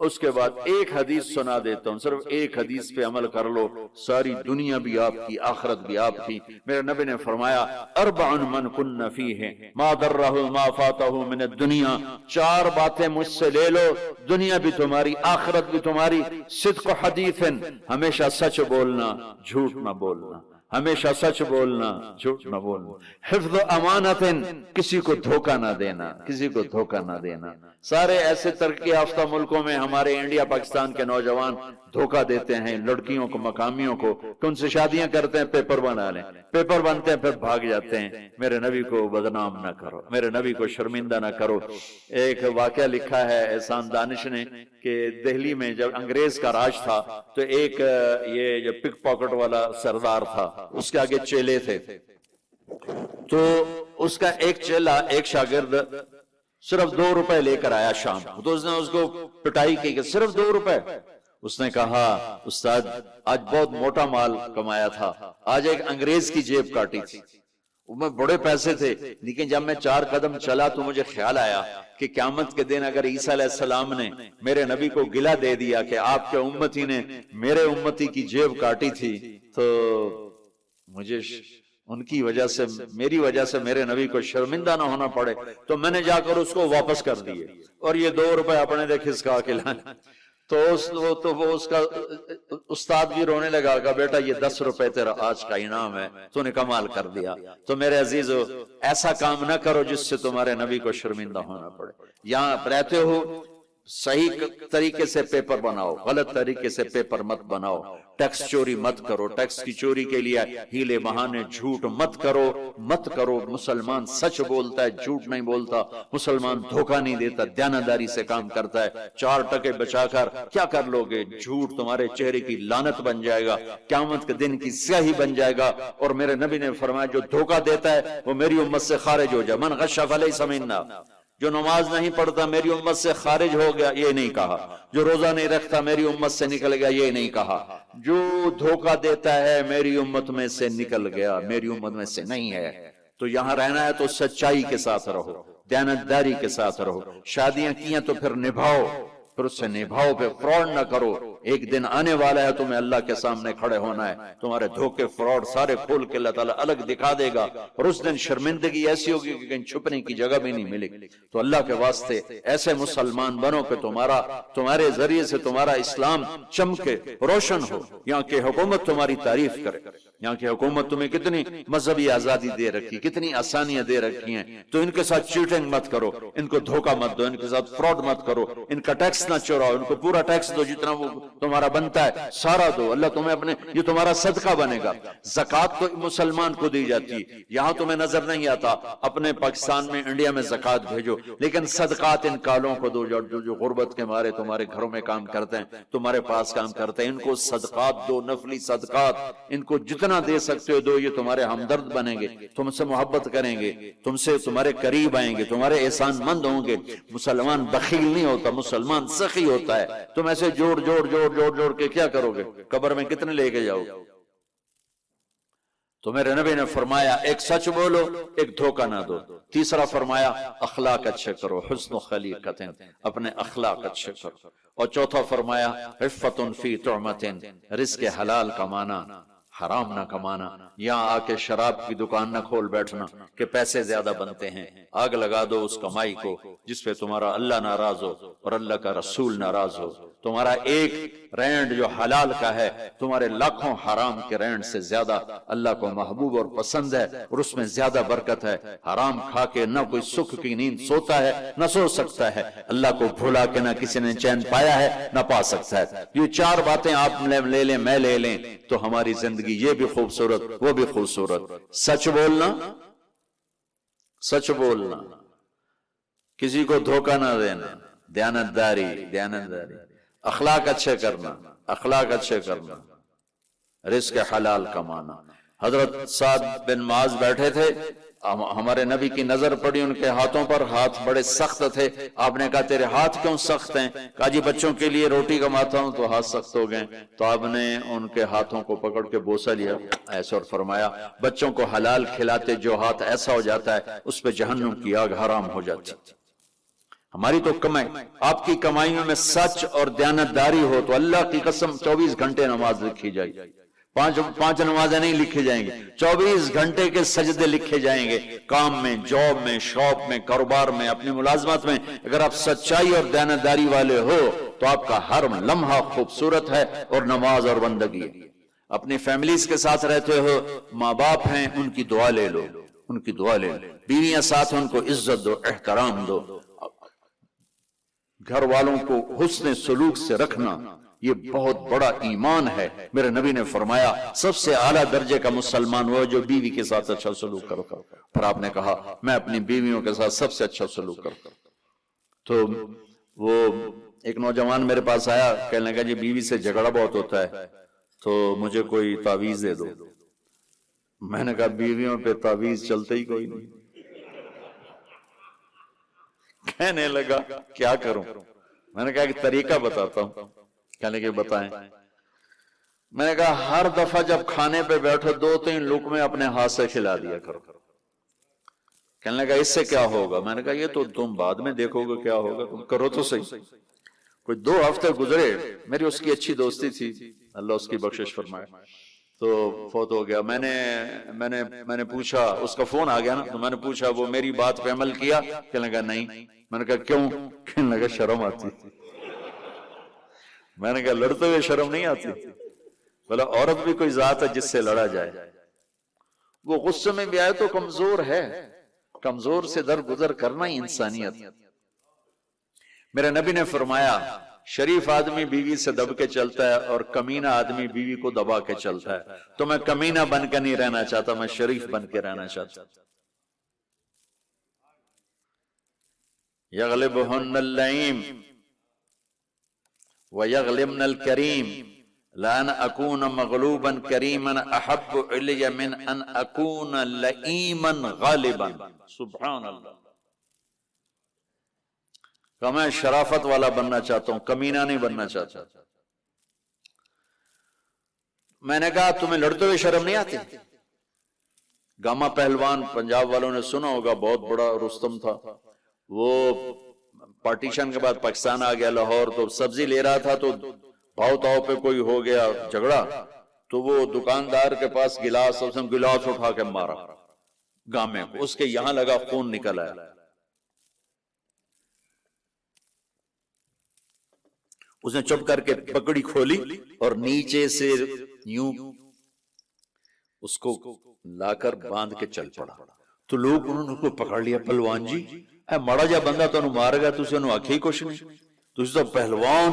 اس کے بعد ایک حدیث سنا دیتا ہوں، صرف ایک حدیث پہ عمل کر لو، ساری دنیا بھی آپ کی، آخرت بھی آپ کی۔ میرے نبی نے فرمایا اربع من کن فیہ ما ضرہ ما فاتہ من الدنیا، چار باتیں مجھ سے لے لو، دنیا بھی تمہاری، آخرت بھی تمہاری۔ صدق حدیث، ہمیشہ سچ بولنا، جھوٹ نہ بولنا، ہمیشہ سچ بولنا، جھوٹ نہ بولنا۔ حفظ امانت، کسی کو دھوکہ نہ دینا، کسی کو دھوکہ نہ دینا۔ سارے ایسے ترقی یافتہ ملکوں میں ہمارے انڈیا پاکستان کے نوجوان دھوکہ دیتے ہیں لڑکیوں کو، مقامیوں کو، کہ ان سے شادیاں کرتے ہیں، پیپر بنا لیں، پیپر بنتے ہیں پھر بھاگ جاتے ہیں۔ میرے نبی کو بدنام نہ کرو، میرے نبی کو شرمندہ نہ کرو۔ ایک واقعہ لکھا ہے احسان دانش نے کہ دہلی میں جب انگریز کا راج تھا تو ایک یہ جو پک پاکٹ والا سردار تھا، اس کے آگے چیلے تھے، تو اس کا ایک چیلا، ایک شاگرد صرف 2 روپے لے کر آیا شام، تو اس نے اس کو پٹائی کی کہ صرف 2 روپے۔ اس نے کہا استاد آج بہت موٹا مال کمایا تھا، آج ایک انگریز کی جیب کاٹی تھی، میں بڑے پیسے تھے، لیکن جب میں 4 قدم چلا تو مجھے خیال آیا کہ قیامت کے دن اگر عیسیٰ علیہ السلام نے میرے نبی کو گلہ دے دیا کہ آپ کے امتی نے میرے امتی کی جیب کاٹی تھی، تو مجھے ان کی وجہ سے، میری وجہ سے میرے نبی کو شرمندہ نہ ہونا پڑے، تو میں نے جا کر اس کو واپس کر دیے اور یہ 2 روپے اپنے دے کھسکا کے لائے۔ تو وہ اس کا استاد بھی رونے لگا کہ بیٹا یہ 10 روپے تیرا آج کا انعام ہے، تو نے کمال کر دیا۔ تو میرے عزیزو ایسا کام نہ کرو جس سے تمہارے نبی کو شرمندہ ہونا پڑے۔ یہاں رہتے ہو صحیح طریقے سے پیپر بناؤ، غلط طریقے سے پیپر مت بناؤ، ٹیکس چوری مت کرو، ٹیکس کی چوری کے لیے ہیلے بہانے جھوٹ مت کرو۔ مسلمان سچ بولتا ہے، جھوٹ نہیں بولتا، مسلمان دھوکہ نہیں دیتا، دیانتداری سے کام کرتا ہے۔ 4 ٹکے بچا کر کیا کر لو گے؟ جھوٹ تمہارے چہرے کی لعنت بن جائے گا، قیامت کے دن کی سیاہی بن جائے گا۔ اور میرے نبی نے فرمایا جو دھوکہ دیتا ہے وہ میری امت سے خارج ہو جائے، من غش فلیس منا، جو نماز نہیں پڑھتا میری امت سے خارج ہو گیا، یہ نہیں کہا۔ جو روزہ نہیں رکھتا میری امت سے نکل گیا، یہ نہیں کہا۔ جو دھوکہ دیتا ہے میری امت میں سے نکل گیا، میری امت میں سے نہیں ہے۔ تو یہاں رہنا ہے تو سچائی کے ساتھ رہو، دیانتداری کے ساتھ رہو۔ شادیاں کی ہیں تو پھر نبھاؤ، پھر اس سے نبھاؤ، پہ فراڈ نہ کرو۔ ایک دن آنے والا ہے تمہیں اللہ کے سامنے کھڑے ہونا ہے، تمہارے دھوکے فراڈ سارے کھول کے اللہ تعالیٰ الگ دکھا دے گا، اور اس دن شرمندگی ایسی ہوگی کہ کہیں چھپنے کی جگہ بھی نہیں ملے گی۔ تو اللہ کے واسطے ایسے مسلمان بنو کہ تمہارے ذریعے سے تمہارا اسلام چمکے، روشن ہو، یہاں کی حکومت تمہاری تعریف کرے۔ یہاں کی حکومت تمہیں کتنی مذہبی آزادی دے رکھی، کتنی آسانیاں دے رکھی ہیں، تو ان کے ساتھ چیٹنگ مت کرو، ان کو دھوکہ مت دو، ان کے ساتھ فراڈ مت کرو، ان کا ٹیکس نہ چوراؤ، ان کو پورا ٹیکس دو، جتنا وہ تمہارا بنتا ہے سارا دو۔ اللہ تمہیں یہ تمہارا صدقہ بنے گا۔ زکوٰۃ تو مسلمان کو دی جاتی ہے، یہاں تمہیں نظر نہیں آتا، اپنے پاکستان میں، انڈیا میں زکوٰۃ بھیجو، لیکن صدقات ان کالوں کو دو جو غربت کے مارے تمہارے گھروں میں کام کرتے ہیں، تمہارے پاس کام کرتے ہیں، ان کو صدقات دو، نفلی صدقات، ان کو جتنا دے سکتے ہو دو۔ یہ تمہارے ہمدرد بنیں گے، تم سے محبت کریں گے، تم سے تمہارے قریب آئیں گے، تمہارے احسان مند ہوں گے۔ مسلمان بخیل نہیں ہوتا، مسلمان سخی ہوتا ہے۔ تم ایسے جوڑ کے کیا کرو گے؟ قبر میں کتنے لے کے جاؤ گے؟ تو میرے نبی نے فرمایا ایک سچ بولو، ایک دھوکہ نہ دو۔ تیسرا فرمایا اخلاق اچھے کرو، حسن و خلیقت، اپنے اخلاق اچھے کرو۔ اور چوتھا فرمایا عفت فی طعمت، رزق حلال کمانا، حرام نہ کمانا۔ یہاں آ کے شراب کی دکان نہ کھول بیٹھنا کہ پیسے زیادہ بنتے ہیں، آگ لگا دو اس کمائی کو جس پہ تمہارا اللہ ناراض ہو اور اللہ کا رسول ناراض ہو۔ تمہارا ایک رینڈ جو حلال کا ہے تمہارے لاکھوں حرام کے رینڈ سے زیادہ اللہ کو محبوب اور پسند ہے، اور اس میں زیادہ برکت ہے۔ حرام کھا کے نہ کوئی سکھ کی نیند سوتا ہے، نہ سو سکتا ہے۔ اللہ کو بھولا کے نہ کسی نے چین پایا ہے، نہ پا سکتا ہے۔ یہ 4 باتیں آپ لے لیں، میں لے لیں، تو ہماری زندگی یہ بھی خوبصورت، وہ بھی خوبصورت۔ سچ بولنا، کسی کو دھوکہ نہ دینا، دیانتداری، اخلاق اچھے کرنا، رزق حلال کمانا۔ حضرت سعد بن معاذ بیٹھے تھے، ہمارے نبی کی نظر پڑی ان کے ہاتھوں پر، ہاتھ بڑے سخت تھے۔ آپ نے کہا تیرے ہاتھ کیوں سخت ہیں؟ کہا جی بچوں کے لیے روٹی کماتا ہوں تو ہاتھ سخت ہو گئے۔ تو آپ نے ان کے ہاتھوں کو پکڑ کے بوسہ لیا ایسے اور فرمایا بچوں کو حلال کھلاتے جو ہاتھ ایسا ہو جاتا ہے اس پہ جہنم کی آگ حرام ہو جاتی۔ ہماری تو کمائی، آپ کی کمائیوں میں سچ اور دیانتداری ہو تو اللہ کی قسم 24 گھنٹے نماز لکھی جائے گی، پانچ نمازیں نہیں لکھی جائیں گی، 24 گھنٹے کے سجدے لکھے جائیں گے، کام میں، جاب میں، شاپ میں، کاروبار میں، اپنی ملازمت میں۔ اگر آپ سچائی اور دیانتداری والے ہو تو آپ کا ہر لمحہ خوبصورت ہے اور نماز اور بندگی ہے۔ اپنی فیملیز کے ساتھ رہتے ہو، ماں باپ ہیں، ان کی دعا لے لو، ان کی دعا لے لو، بیویاں ساتھ ان کو عزت دو، احترام دو، گھر والوں کو حسن سلوک سے رکھنا، یہ بہت بڑا ایمان ہے۔ میرے نبی نے فرمایا سب سے اعلیٰ درجے کا مسلمان وہ جو بیوی کے ساتھ اچھا سلوک کرتا۔ پھر آپ نے کہا میں اپنی بیویوں کے ساتھ سب سے اچھا سلوک کرتا۔ تو وہ ایک نوجوان میرے پاس آیا، کہنے لگا جی بیوی سے جھگڑا بہت ہوتا ہے تو مجھے کوئی تعویذ دے دو۔ میں نے کہا بیویوں پہ تعویذ چلتے ہی کوئی نہیں۔ کہنے لگا کیا کروں؟ میں نے کہا کہ طریقہ بتاتا ہوں۔ کہنے لگے بتائیں۔ میں نے کہا ہر دفعہ جب کھانے پہ بیٹھو 2-3 لقمے اپنے ہاتھ سے کھلا دیا کرو۔ کہنے لگا اس سے کیا ہوگا؟ میں نے کہا یہ تو تم بعد میں دیکھو گے کیا ہوگا، تم کرو تو صحیح۔ کوئی 2 ہفتے گزرے، میری اس کی اچھی دوستی تھی، اللہ اس کی بخشش فرمائے، تو فوت ہو گیا۔ میں نے پوچھا، اس کا فون آ گیا نا، تو میں نے پوچھا وہ میری بات پہ عمل کیا؟ کہنے لگا نہیں۔ میں نے کہا کیوں؟ کہنے لگا شرم آتی۔ میں نے کہا لڑتے ہوئے شرم نہیں آتی؟ بولا عورت بھی کوئی ذات ہے جس سے لڑا جائے، وہ غصے میں بھی آئے تو کمزور ہے، کمزور سے درگزر کرنا ہی انسانیت۔ میرے نبی نے فرمایا شریف آدمی بیوی سے دب کے چلتا ہے اور کمینہ آدمی بیوی کو دبا کے چلتا ہے۔ تو میں کمینہ بن کے نہیں رہنا چاہتا، میں شریف بن کے رہنا چاہتا۔ یغلبہن اللئیم ویغلبن الکریم لان اکون مغلوبا کریما احب علی من ان اکون لئیما غالبا۔ سبحان اللہ۔ کہ میں شرافت والا بننا چاہتا ہوں، کمینہ نہیں بننا چاہتا۔ میں نے کہا تمہیں لڑتے ہوئے شرم نہیں آتی؟ گاما پہلوان پنجاب والوں نے سنا ہوگا، بہت بڑا رستم تھا، وہ پارٹیشن کے بعد پاکستان آ گیا لاہور، تو سبزی لے رہا تھا تو بھاؤ تاؤ پہ کوئی ہو گیا جھگڑا، تو وہ دکاندار کے پاس گلاس، اس نے گلاس اٹھا کے مارا گامے کو، اس کے یہاں لگا، خون نکل آیا۔ اس نے چپ کر کے پکڑی کھولی اور نیچے سے یوں اس کو لا کر باندھ کے چل پڑا۔ تو لوگ انہوں نے اس کو پکڑ لیا، پہلوان جی اے مڑا جا بندہ تو انہوں مار گیا، تو اسے انہوں آکھی کچھ نہیں، تو اسے تو پہلوان۔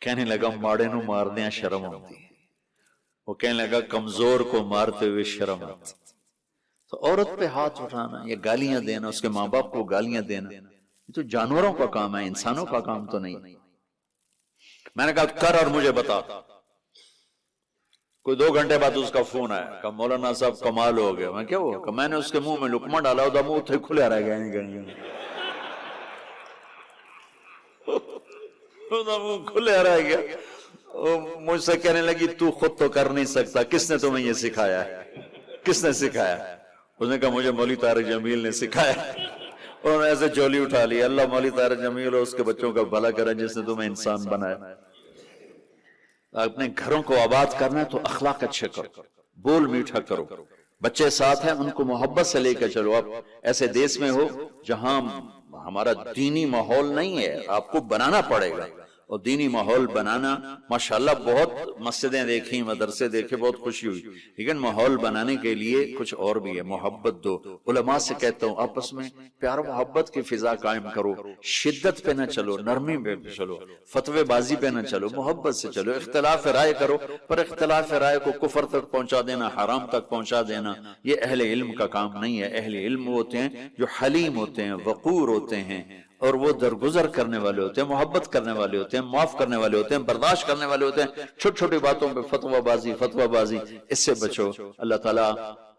کہنے لگا ماڑے نو مار دیا شرم ہوتی ہے۔ وہ کہنے لگا کمزور کو مارتے ہوئے شرم آتی۔ تو عورت پہ ہاتھ اٹھانا، یہ گالیاں دینا، اس کے ماں باپ کو گالیاں دینا، یہ تو جانوروں کا کام ہے، انسانوں کا کام تو نہیں۔ میں نے کہا کر اور مجھے بتا۔ کوئی 2 گھنٹے بعد اس کا فون آیا کہ مولانا صاحب کمال ہو گیا۔ میں کیا ہوا؟ کہ میں نے اس کے منہ میں لقمہ ڈالا، وہ منہ تھے کھلے رہ گئے، منہ کھلے رہ گیا۔ مجھ سے کہنے لگی تو خود تو کر نہیں سکتا، کس نے تمہیں یہ سکھایا ہے؟ کس نے سکھایا؟ اس نے کہا مجھے مولوی طارق جمیل نے سکھایا۔ انہوں نے ایسے جولی اٹھا لی، اللہ مولوی طارق جمیل اور اس کے بچوں کا بھلا کرے جس نے تمہیں انسان بنایا۔ اپنے گھروں کو آباد کرنا ہے تو اخلاق اچھے کرو، بول میٹھا کرو، بچے ساتھ ہیں ان کو محبت سے لے کے چلو۔ آپ ایسے دیس میں ہو جہاں ہمارا دینی ماحول نہیں ہے، آپ کو بنانا پڑے گا، اور دینی ماحول بنانا ماشاءاللہ بہت مسجدیں دیکھیں، مدرسے دیکھے، بہت خوشی ہوئی، لیکن ماحول بنانے کے لیے کچھ اور بھی ہے، محبت دو۔ علماء سے کہتا ہوں آپس میں پیار و محبت کی فضا قائم کرو، شدت پہ نہ چلو، نرمی پہ چلو، فتوے بازی پہ نہ چلو، محبت سے چلو۔ اختلاف رائے کرو، پر اختلاف رائے کو کفر تک پہنچا دینا، حرام تک پہنچا دینا، یہ اہل علم کا کام نہیں ہے۔ اہل علم ہوتے ہیں جو حلیم ہوتے ہیں، وقور ہوتے ہیں، اور وہ درگزر کرنے والے ہوتے ہیں، محبت کرنے والے ہوتے ہیں، معاف کرنے والے ہوتے ہیں، برداشت کرنے والے ہوتے ہیں۔ چھوٹی چھوٹی باتوں پہ فتوہ بازی، اس سے بچو۔ اللہ تعالیٰ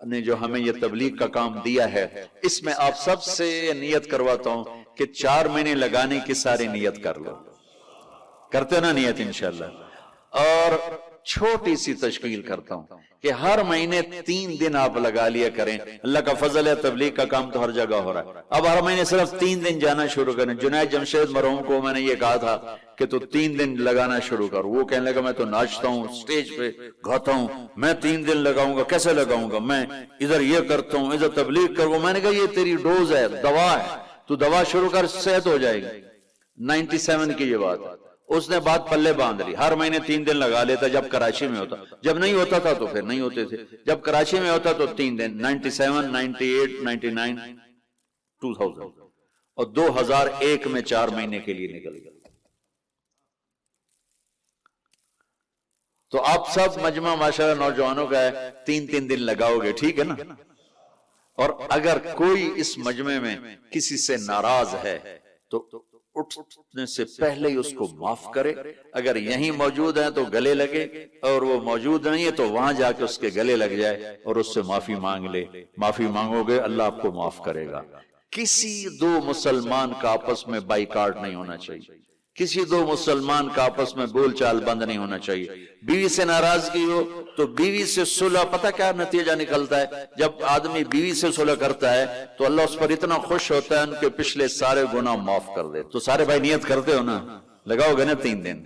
نے جو ہمیں یہ تبلیغ کا کام دیا ہے، اس میں آپ سب سے نیت کرواتا ہوں کہ 4 مہینے لگانے کی ساری نیت کر لو، کرتے نا نیت انشاءاللہ۔ اور چھوٹی سی تشکیل کرتا ہوں کہ ہر مہینے 3 دن آپ لگا لیا کریں. اللہ کا فضل ہے، تبلیغ کا کام تو ہر جگہ ہو رہا ہے. اب ہر مہینے صرف 3 دن جانا شروع کریں. جنید جمشید مرحوم کو میں نے یہ کہا تھا کہ تو 3 دن لگانا شروع کر. وہ کہنے لگا میں تو ناچتا ہوں، سٹیج پہ گاتا ہوں، میں 3 دن لگاؤں گا. کیسے لگاؤں گا؟ میں ادھر یہ کرتا ہوں، ادھر تبلیغ کروں. میں نے کہا یہ تیری ڈوز ہے، دوا ہے، تو دوا شروع کر، صحت ہو جائے گی. 97 کی یہ بات ہے. اس نے بات پلے باندھ لی. ہر مہینے 3 دن لگا لیتا جب کراچی میں ہوتا. جب نہیں ہوتا تھا تو پھر نہیں ہوتے تھے. جب کراچی میں ہوتا تو 3 دن. 97 98 99 2000 اور 2001 میں 4 مہینے کے لیے نکل گیا. تو آپ سب مجمع ماشاءاللہ نوجوانوں کا ہے، 3 دن لگاؤ گے، ٹھیک ہے نا؟ اور اگر کوئی اس مجمع میں کسی سے ناراض ہے تو اٹھنے سے پہلے ہی اس کو معاف کرے. اگر یہیں موجود ہیں تو گلے لگے، اور وہ موجود نہیں ہے تو وہاں جا کے اس کے گلے لگ جائے اور اس سے معافی مانگ لے. معافی مانگو گے اللہ آپ کو معاف کرے گا. کسی 2 مسلمان کا آپس میں بائیکاٹ نہیں ہونا چاہیے. کسی 2 مسلمان کا آپس میں بول چال بند نہیں ہونا چاہیے. بیوی سے ناراضگی ہو تو بیوی سے صلح. پتہ کیا نتیجہ نکلتا ہے؟ جب آدمی بیوی سے صلح کرتا ہے تو اللہ اس پر اتنا خوش ہوتا ہے ان کے پچھلے سارے گناہ معاف کر دے. تو سارے بھائی نیت کرتے ہو نا؟ لگاؤ گے نا 3 دن.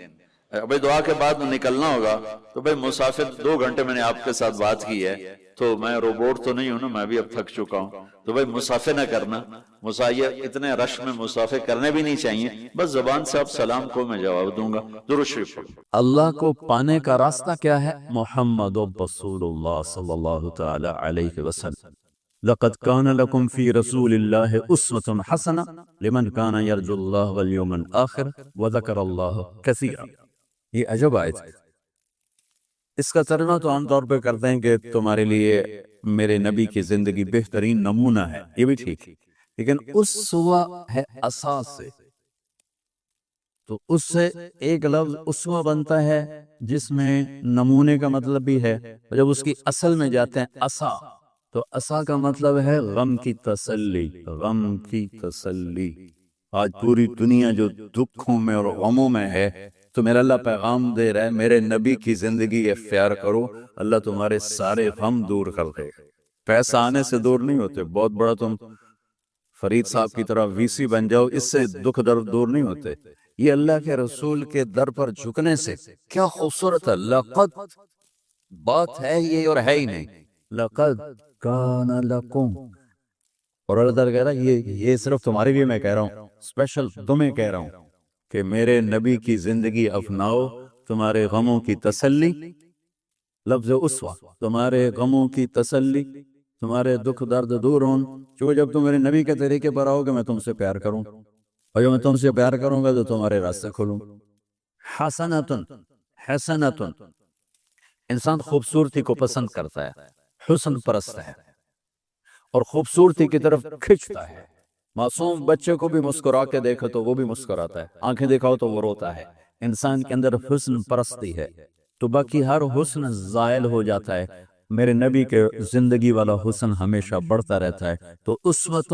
بھائی دعا کے بعد نکلنا ہوگا تو بھائی مسافر 2 گھنٹے میں نے آپ کے ساتھ بات کی ہے تو میں روبوٹ تو نہیں ہوں نا، میں بھی اب تھک چکا ہوں. تو بھائی مسافر نہ کرنا. مسافر اتنے رش میں مسافر کرنے بھی نہیں چاہیے. بس زبان سے آپ سلام کو میں جواب دوں گا. درود شریف پڑھو. اللہ کو پانے کا راستہ کیا ہے؟ محمد رسول اللہ صلی اللہ تعالی علیہ وسلم. لقد كان لكم في رسول الله أسوة حسنة لمن كان يرجو الله واليوم الآخر وذكر الله كثيرا. یہ عجب آیت ہے. اس کا ترجمہ تو عام طور پہ کرتے ہیں کہ تمہارے لیے میرے نبی کی زندگی بہترین نمونہ ہے. یہ بھی ٹھیک ہے، لیکن اسوہ ہے اساس سے. تو اس سے ایک لفظ اسوہ بنتا ہے جس میں نمونے کا مطلب بھی ہے. جب اس کی اصل میں جاتے ہیں اسا، تو اسا کا مطلب ہے غم کی تسلی. غم کی تسلی. آج پوری دنیا جو دکھوں میں اور غموں میں ہے تو میرا اللہ پیغام دے رہا ہے میرے نبی کی زندگی اختیار کرو، اللہ تمہارے سارے غم دور کر دے. پیسہ آنے سے دور نہیں ہوتے. بہت بڑا تم فرید صاحب کی طرح وی سی بن جاؤ، اس سے دکھ درد دور نہیں ہوتے. یہ اللہ کے رسول کے در پر جھکنے سے. کیا خوبصورت ہے. لقد بات ہے یہ اور ہے ہی نہیں. لقد کان لکم. اور اللہ تعالیٰ کہہ رہا ہے یہ صرف تمہارے لیے میں کہہ رہا ہوں، اسپیشل تمہیں کہہ رہا ہوں کہ میرے نبی کی زندگی اپناؤ، تمہارے غموں کی تسلی. لفظ اسوہ، تمہارے غموں کی تسلی، تمہارے دکھ درد دور ہوں. کیونکہ جب تم میرے نبی کے طریقے پر آؤ گے میں تم سے پیار کروں، اور جب میں تم سے پیار کروں گا تو تمہارے راستے کھولوں. حسنتن. حسنتن. انسان خوبصورتی کو پسند کرتا ہے، حسن پرست ہے اور خوبصورتی کی طرف کھنچتا ہے. معصوم بچے کو بھی مسکرا کے دیکھو تو وہ بھی مسکراتا ہے، آنکھیں دکھاؤ تو وہ روتا ہے. انسان کے اندر حسن پرستی ہے تو باقی ہر حسن زائل ہو جاتا ہے. میرے نبی کے زندگی والا حسن ہمیشہ بڑھتا رہتا ہے. تو اسوۃ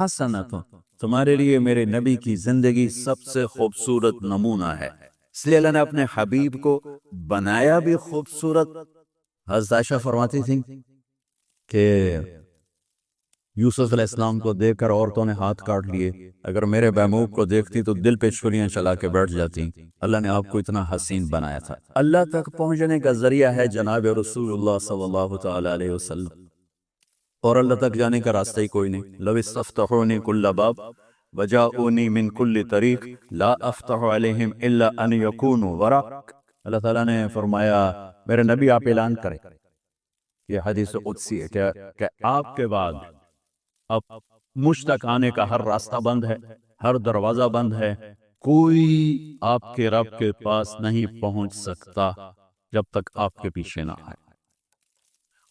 حسنۃ، تمہارے لیے میرے نبی کی زندگی سب سے خوبصورت نمونہ ہے. اس لیے اللہ نے اپنے حبیب کو بنایا بھی خوبصورت. حضرت عائشہ فرماتی تھیں کہ یوسف علیہ السلام کو دیکھ کر عورتوں نے ہاتھ کاٹ لیے، اگر میرے محبوب کو دیکھتی تو دل پہ چھریاں چلا کے بیٹھ جاتی. اللہ نے آپ کو اتنا حسین بنایا تھا. اللہ تک پہنچنے کا ذریعہ ہے جناب رسول اللہ صلی اللہ تعالی علیہ وسلم، اور اللہ تک جانے کا راستہ ہی کوئی نہیں. لو استفتحونی کل باب وجاؤنی من کل طریق لا افتح علیہم الا ان یکونوا وراک. اللہ تعالیٰ نے فرمایا میرے نبی آپ اعلان کریں، یہ حدیث قدسی ہے کہ آپ کے بعد اب مجھ تک آنے کا ہر راستہ بند ہے، ہر دروازہ بند ہے. کوئی آپ کے رب کے پاس نہیں پہنچ سکتا جب تک آپ کے پیچھے نہ آئے.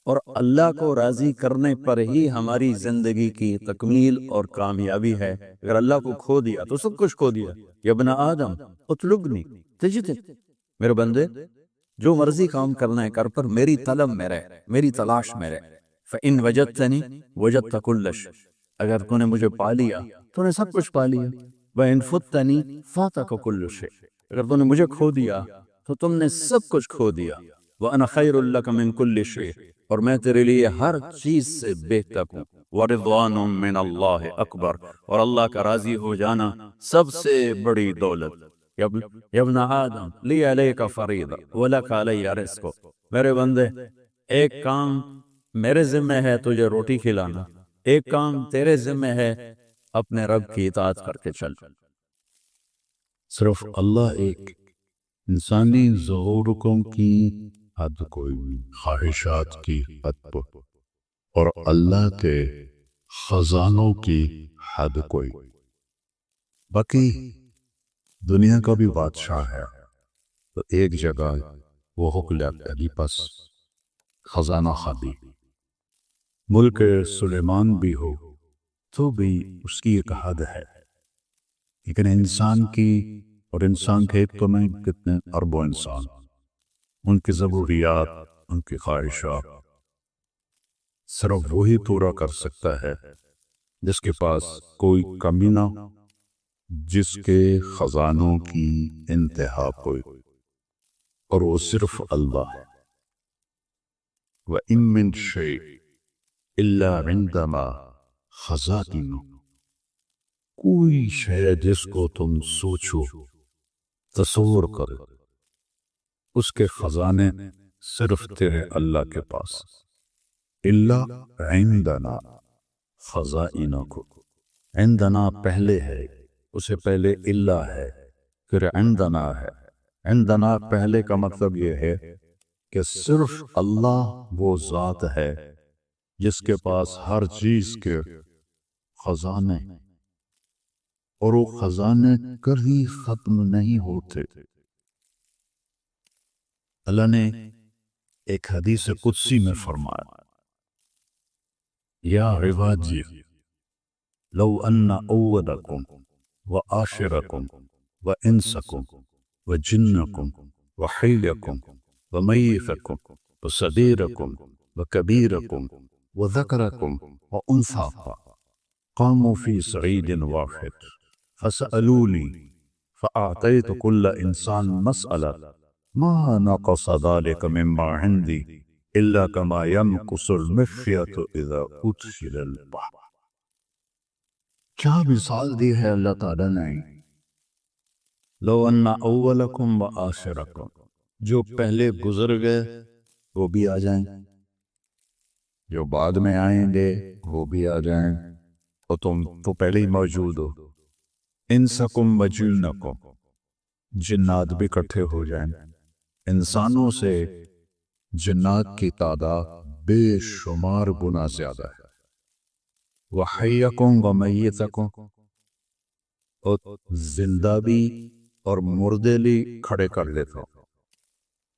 اور اللہ کو راضی کرنے پر ہی ہماری زندگی کی تکمیل اور کامیابی ہے. اگر اللہ کو کھو دیا تو سب کچھ کھو دیا. یا ابن آدم اطلبنی تجد، میرے بندے جو مرضی کام کرنا ہے کر، پر میری طلب میں رہ، میری تلاش میں رہ. فَإِن وَجَدْتَنِي وَجَدْتَ كُلَّ شَيْءٍ، اگر تو نے مجھے پا لیا تو نے سب کچھ پا لیا. وَإِن فُتَّنِي فَاتَكَ كُلُّ شَيْءٍ، اگر تو نے مجھے کھو دیا تو تم نے سب کچھ کھو دیا۔ وَأَنَا خَيْرٌ لَكَ مِن كُلِّ شَيْءٍ، اور میں تیرے لیے ہر چیز سے بہتر ہوں۔ وَرِضْوَانٌ مِّنَ اللَّهِ أَكْبَرُ، اور اللہ کا راضی ہو جانا سب سے بڑی دولت۔ یا ابن آدم لی علیک فریضہ ولک علی رزق، میرے بندے ایک کام میرے ذمہ ہے تجھے روٹی کھلانا، ایک کام تیرے ذمہ ہے اپنے رب کی اطاعت کر کے چل۔ صرف اللہ ایک، انسانی ضرورتوں کی حد کوئی بھی، خواہشات کی حد پر، اور اللہ کے خزانوں کی حد کوئی۔ باقی دنیا کا بھی بادشاہ ہے تو ایک جگہ وہ حکم علی پس خزانہ خالی، ملک سلیمان بھی ہو تو بھی اس کی ایک حد ہے، لیکن انسان کی اور انسان کے ایک تو میں کتنے اربوں انسان، ان کی ضروریات، ان کی خواہشات صرف وہی پورا کر سکتا ہے جس کے پاس کوئی کمی نہ، جس کے خزانوں کی انتہا کوئی، اور وہ صرف اللہ ہے۔ وَإِن مِّن شَيْءٍ إِلَّا عِندَنَا خَزَائِنُهُ، کوئی شے جس کو تم سوچو، تصور کرو، اس کے خزانے صرف تیرے اللہ کے پاس۔ الا عندنا خزائنکم، عندنا پہلے ہے، اسے پہلے الا ہے، پھر عندنا ہے۔ عندنا پہلے کا مطلب یہ ہے کہ صرف اللہ وہ ذات ہے جس کے پاس ہر چیز کے خزانے، اور وہ خزانے کبھی ختم نہیں ہوتے۔ اللہ نے ایک حدیث قدسی میں فرمایا، یا عبادی لو ان اولکم وآخرکم وانسکم وجنکم وحیکم ومیتکم وصغیرکم وکبیرکم وذکرکم وانثاکم قاموا فی صعید واحد فسألونی فأعطیت کل انسان مسألة ما نقص ذلك مما عندي إلا كما ينقص المخيط إذا أدخل البحر۔ کیا مثال دی ہے اللہ تعالیٰ نے، لو ان اولکم و آخرکم، جو پہلے گزر گئے وہ بھی آ جائیں، جو بعد میں آئیں گے وہ بھی آ جائیں، اور تم تو پہلے ہی موجود ہو۔ انسکم و جنکم، جنات بھی اکٹھے ہو جائیں، انسانوں سے جنات کی تعداد بے شمار گنا زیادہ ہے۔ وحیکم و میتکم، اور زندہ بھی اور مردے بھی کھڑے کر لیتا ہوں۔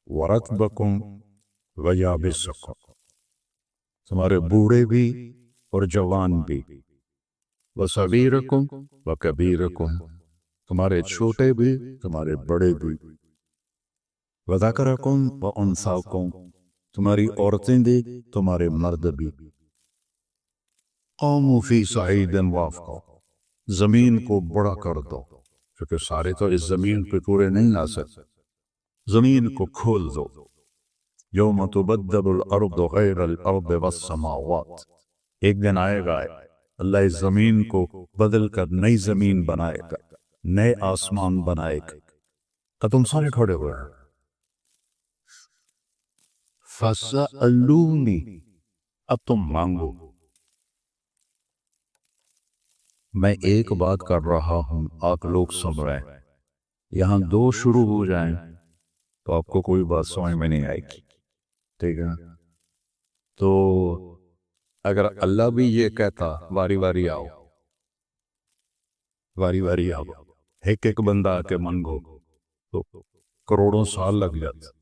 ورتبکم و یابسکم، تمہارے بوڑھے بھی اور جوان بھی۔ وصغیرکم و کبیرکم، تمہارے چھوٹے بھی تمہارے بڑے بھی۔ وذکرکم و انثاکم، تمہاری عورتیں بھی تمہارے مرد بھی۔ قوموا فی صعید واحد، زمین کو بڑا کر دو، کیونکہ سارے تو اس زمین پہ پورے نہیں آ سکتے، زمین کو کھول دو۔ یوم تبدل الارض غیر الارض والسماوات، ایک دن آئے گا اللہ اس زمین کو بدل کر نئی زمین بنائے گا، نئے آسمان بنائے گا۔ تو تم سارے کھڑے ہوئے ہیں۔ فَسَأَلُونِي، اب تم مانگو۔ میں ایک بات کر رہا ہوں، آپ لوگ سن رہے ہیں، یہاں دو شروع ہو جائیں تو آپ کو کوئی بات سمجھ میں نہیں آئے گی، ٹھیک ہے؟ تو اگر اللہ بھی یہ کہتا واری واری آؤ، واری واری آؤ، ایک ایک بندہ آ کے مانگو، تو کروڑوں سال لگ جاتے۔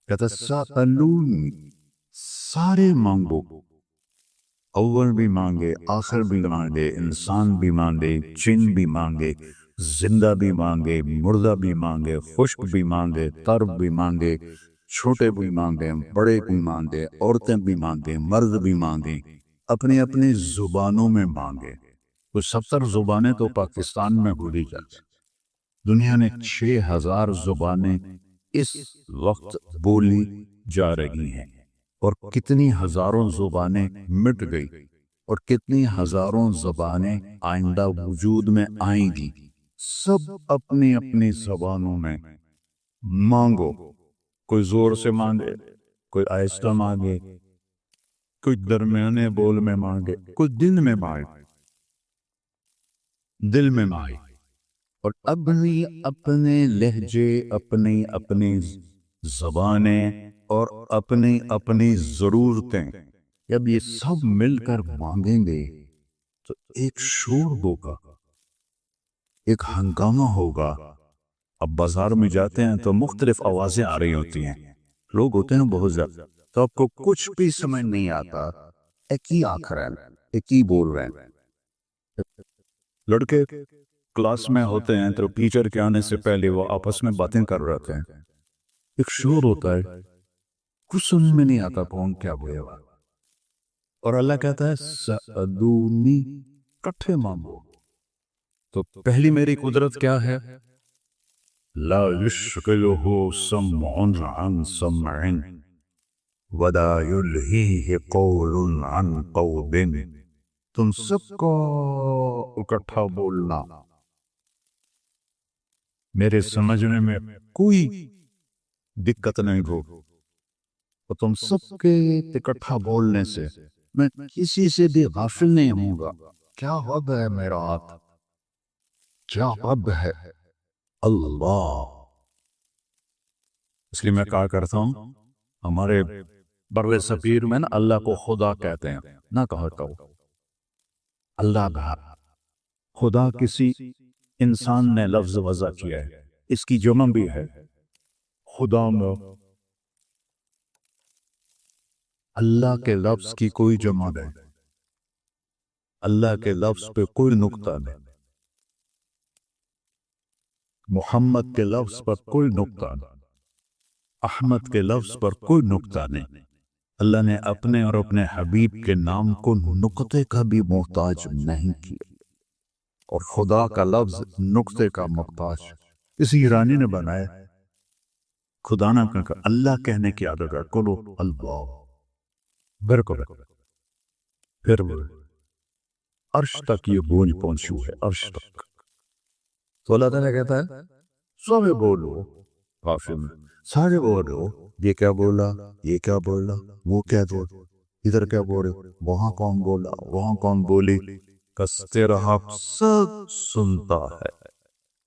کہتا سألونی، سارے مانگو، اول بھی مانگے، آخر بھی مانگے، انسان بھی مانگے، جن بھی مانگے، زندہ بھی مانگے، مردہ بھی مانگے، خشک بھی مانگے، تر بھی مانگے، چھوٹے بھی مانگے، بڑے بھی مانگے، عورتیں بھی مانگے، مرد بھی مانگے، اپنی اپنی زبانوں میں مانگے۔ کچھ 70 زبانیں تو پاکستان میں بولی جاتی، دنیا نے 6000 زبانیں اس وقت بولی جا رہی ہیں، اور کتنی ہزاروں زبانیں مٹ گئی، اور کتنی ہزاروں زبانیں آئندہ وجود میں آئیں گی۔ سب اپنی اپنی زبانوں میں مانگو، کوئی زور سے مانگے، کوئی آہستہ مانگے، کوئی درمیانے بول میں مانگے، کوئی دل میں مانگے، دل میں مانگے، اور اپنی اپنے لہجے، اپنی اپنی زبانیں اور اپنی اپنی ضرورتیں جب یہ سب مل کر مانگیں گے تو ایک شور ہوگا، ایک ہنگامہ ہوگا۔ اب بازار میں جاتے ہیں تو مختلف آوازیں آ رہی ہوتی ہیں، لوگ ہوتے ہیں بہت زیادہ، تو آپ کو کچھ بھی سمجھ نہیں آتا، ایک ہی آنکھ رہے ہیں، ایک ہی بول رہے ہیں۔ لڑکے کلاس میں ہوتے ہیں تو ٹیچر کے آنے سے پہلے وہ آپس میں باتیں کر رہے ہوتے ہیں، ایک شور ہوتا ہے، کچھ سمجھ میں نہیں آتا کون کیا بولے گا، اور اللہ کہتا ہے سأدونی، کٹھے مانگو۔ تو پہلی میری قدرت کیا ہے؟ لا يشغلہ سمع عن سمع ولا یلہیہ قول عن قول۔ تم سب کو اکٹھا بولنا، میرے سمجھنے میں کوئی دقت نہیں ہو، اور تم سب کے اکٹھا بولنے سے میں کسی سے بھی غافل نہیں ہوں گا۔ کیا حد ہے میرا ہاتھ، کیا حد ہے اللہ۔ اس لیے میں کہا کرتا ہوں، ہمارے بر صغیر میں نا اللہ کو خدا کہتے ہیں، نہ کہا کرو اللہ کہا۔ خدا کسی انسان نے لفظ وضع کیا ہے، اس کی جمع بھی ہے خدا میں۔ اللہ کے لفظ کی کوئی جمع نہیں، اللہ کے لفظ پہ کوئی نقطہ نہیں، محمد کے لفظ پر کوئی نقطہ نہیں، احمد کے لفظ پر کوئی نقطہ نہیں۔ اللہ نے اپنے اور اپنے حبیب کے نام کو نقطے کا بھی محتاج نہیں کیا، اور خدا کا لفظ نقطے کا محتاج کسی ایرانی نے بنایا۔ خدا نہ کہا اللہ کہنے کی عادت ہے، کلو اللہ بالکل، پھر وہ عرش تک یہ گونج پہنچی ہے، عرش تک۔ تو اللہ تعالیٰ کہتا ہے سارے بولو، کافی میں سارے بولو، یہ کیا بولا، یہ کیا بولا، وہ کیا بولا، ادھر کیا بولے، وہاں کون بولا، وہاں کون بولی، کستے رہا سب سنتا ہے،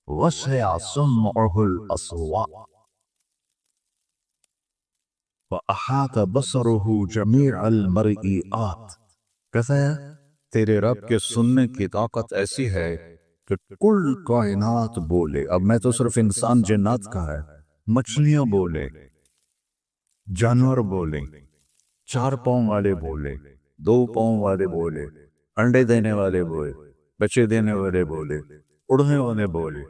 وسع سمعہ الاصوات وَأَحَاطَ بَصَرُهُ جَمِيعَ الْمَرْئِيَّاتِ۔ کہتا ہے تیرے رب کے سننے کی طاقت ایسی ہے کہ کل کائنات بولے۔ اب میں تو صرف انسان جنات کا ہے، مچھلیاں بولے، جانور بولے، 4 پاؤں والے بولے، 2 پاؤں والے بولے، انڈے دینے والے بولے، بچے دینے والے بولے، اڑنے والے بولے،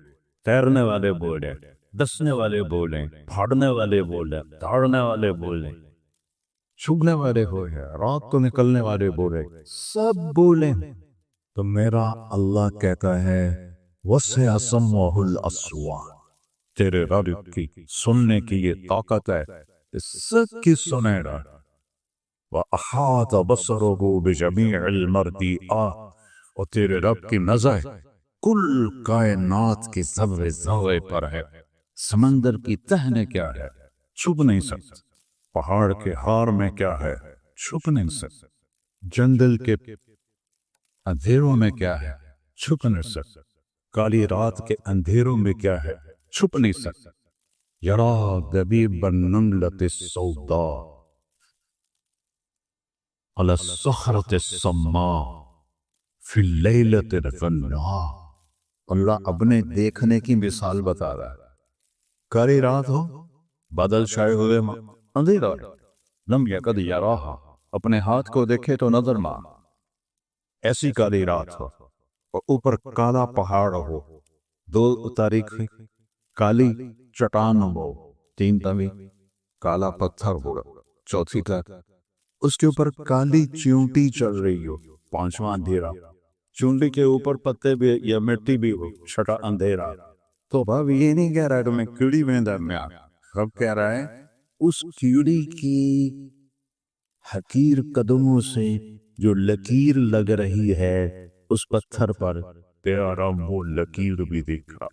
تیرنے والے بولے، دسنے والے بولے، پھاڑنے والے بولے، دھاڑنے والے بولے، چھگنے والے بولے، رات کو نکلنے والے بولے، سب بولے۔ تو میرا اللہ کہتا ہے وسع سمعہ الاصوات، تیرے رب کی سننے کی یہ طاقت ہے، سب کی سنے رہا۔ وَأَحَاطَ بَصَرُهُ بِجَمِيعِ الْمَرْئِيَّاتِ، اور تیرے رب کی نظر کل کائنات کی ذرے ذرے پر ہے۔ سمندر کی تہ میں کیا ہے، چھپ نہیں سکتا، پہاڑ کے ہار میں کیا ہے، چھپ نہیں سکتا، جنگل کے اندھیروں میں کیا ہے، چھپ نہیں سکتا، کالی رات کے اندھیروں میں کیا ہے، چھپ نہیں سکتا۔ یرا دبیب النملۃ السوداء علی الصخرۃ الصماء فی اللیلۃ الظلماء۔ اللہ اپنے دیکھنے کی مثال بتا رہا ہے، کاری رات ہو، بادل چھائے ہوئے، اندھیرا، لم یکد یراہا، اپنے ہاتھ کو دیکھے تو نظر ماں، ایسی کالی رات ہو، اور اوپر کالا پہاڑ ہو، 2 تاریخ کالی چٹان ہو، 3 تمی کالا پتھر ہو، 4 تک اس کے اوپر کالی چیونٹی چل رہی ہو، 5واں اندھیرا، چونٹی کے اوپر پتے بھی یا مٹی بھی ہو، 6واں اندھیرا، تو اب یہ نہیں کہہ رہا کہ میں کیڑی میں درمیان، رب کہہ رہا ہے اس کیڑی کی حقیر قدموں سے جو لکیر لگ رہی ہے اس پتھر پر، تیرا رب وہ لکیر بھی دیکھا.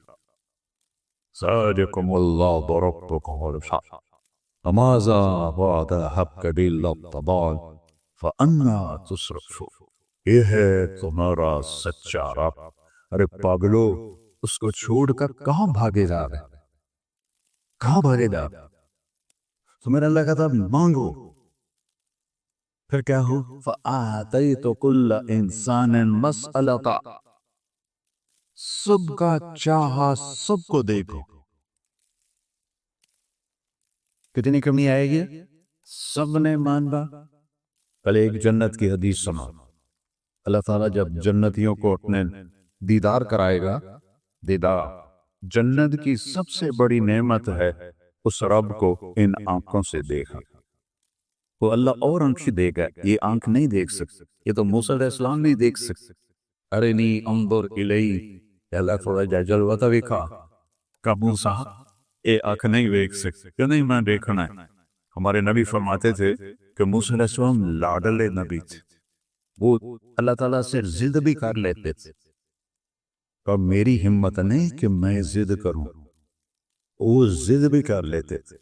ذالکم اللہ ربکم الحق فماذا بعد الحق الا الضلال فانا تصرفون. یہ ہے تمہارا سچا رب. ارے پاگلو، اس کو چھوڑ کر کہاں بھاگے جا رہے؟ کہاں بھاگے جا رہے؟ تو میرا اللہ کہتا مانگو. پھر کیا ہو؟ فَآتَيْتُ كُلَّ إِنسَانٍ مَسْأَلَةً، سب کا چاہا سب کو دیکھو. کتنی کمی آئے گی؟ سب نے مانا. پہلے ایک جنت کی حدیث سنا. اللہ تعالیٰ جب جنتیوں کو اپنے دیدار کرائے گا، دیدار جنت کی سب سے بڑی نعمت ہے اس رب کو ان آنکھوں سے دیکھا. وہ اللہ اور آنکھیں دے گا، یہ آنکھ نہیں دیکھ سکتے. یہ تو موسیٰ علیہ السلام نہیں دیکھ سکتے. ارنی انظر الی، اللہ تھوڑا جا جلوہ دکھا کہ موسیٰ یہ آنکھ نہیں دیکھ سکتے. کہ نہیں میں دیکھنا ہے. ہمارے نبی فرماتے تھے کہ موسیٰ علیہ السلام لاڈلے نبی تھے. وہ اللہ تعالیٰ سے ضد بھی کر لیتے تھے. اور میری ہمت نہیں کہ میں ضد کروں. وہ ضد بھی کر لیتے تھے.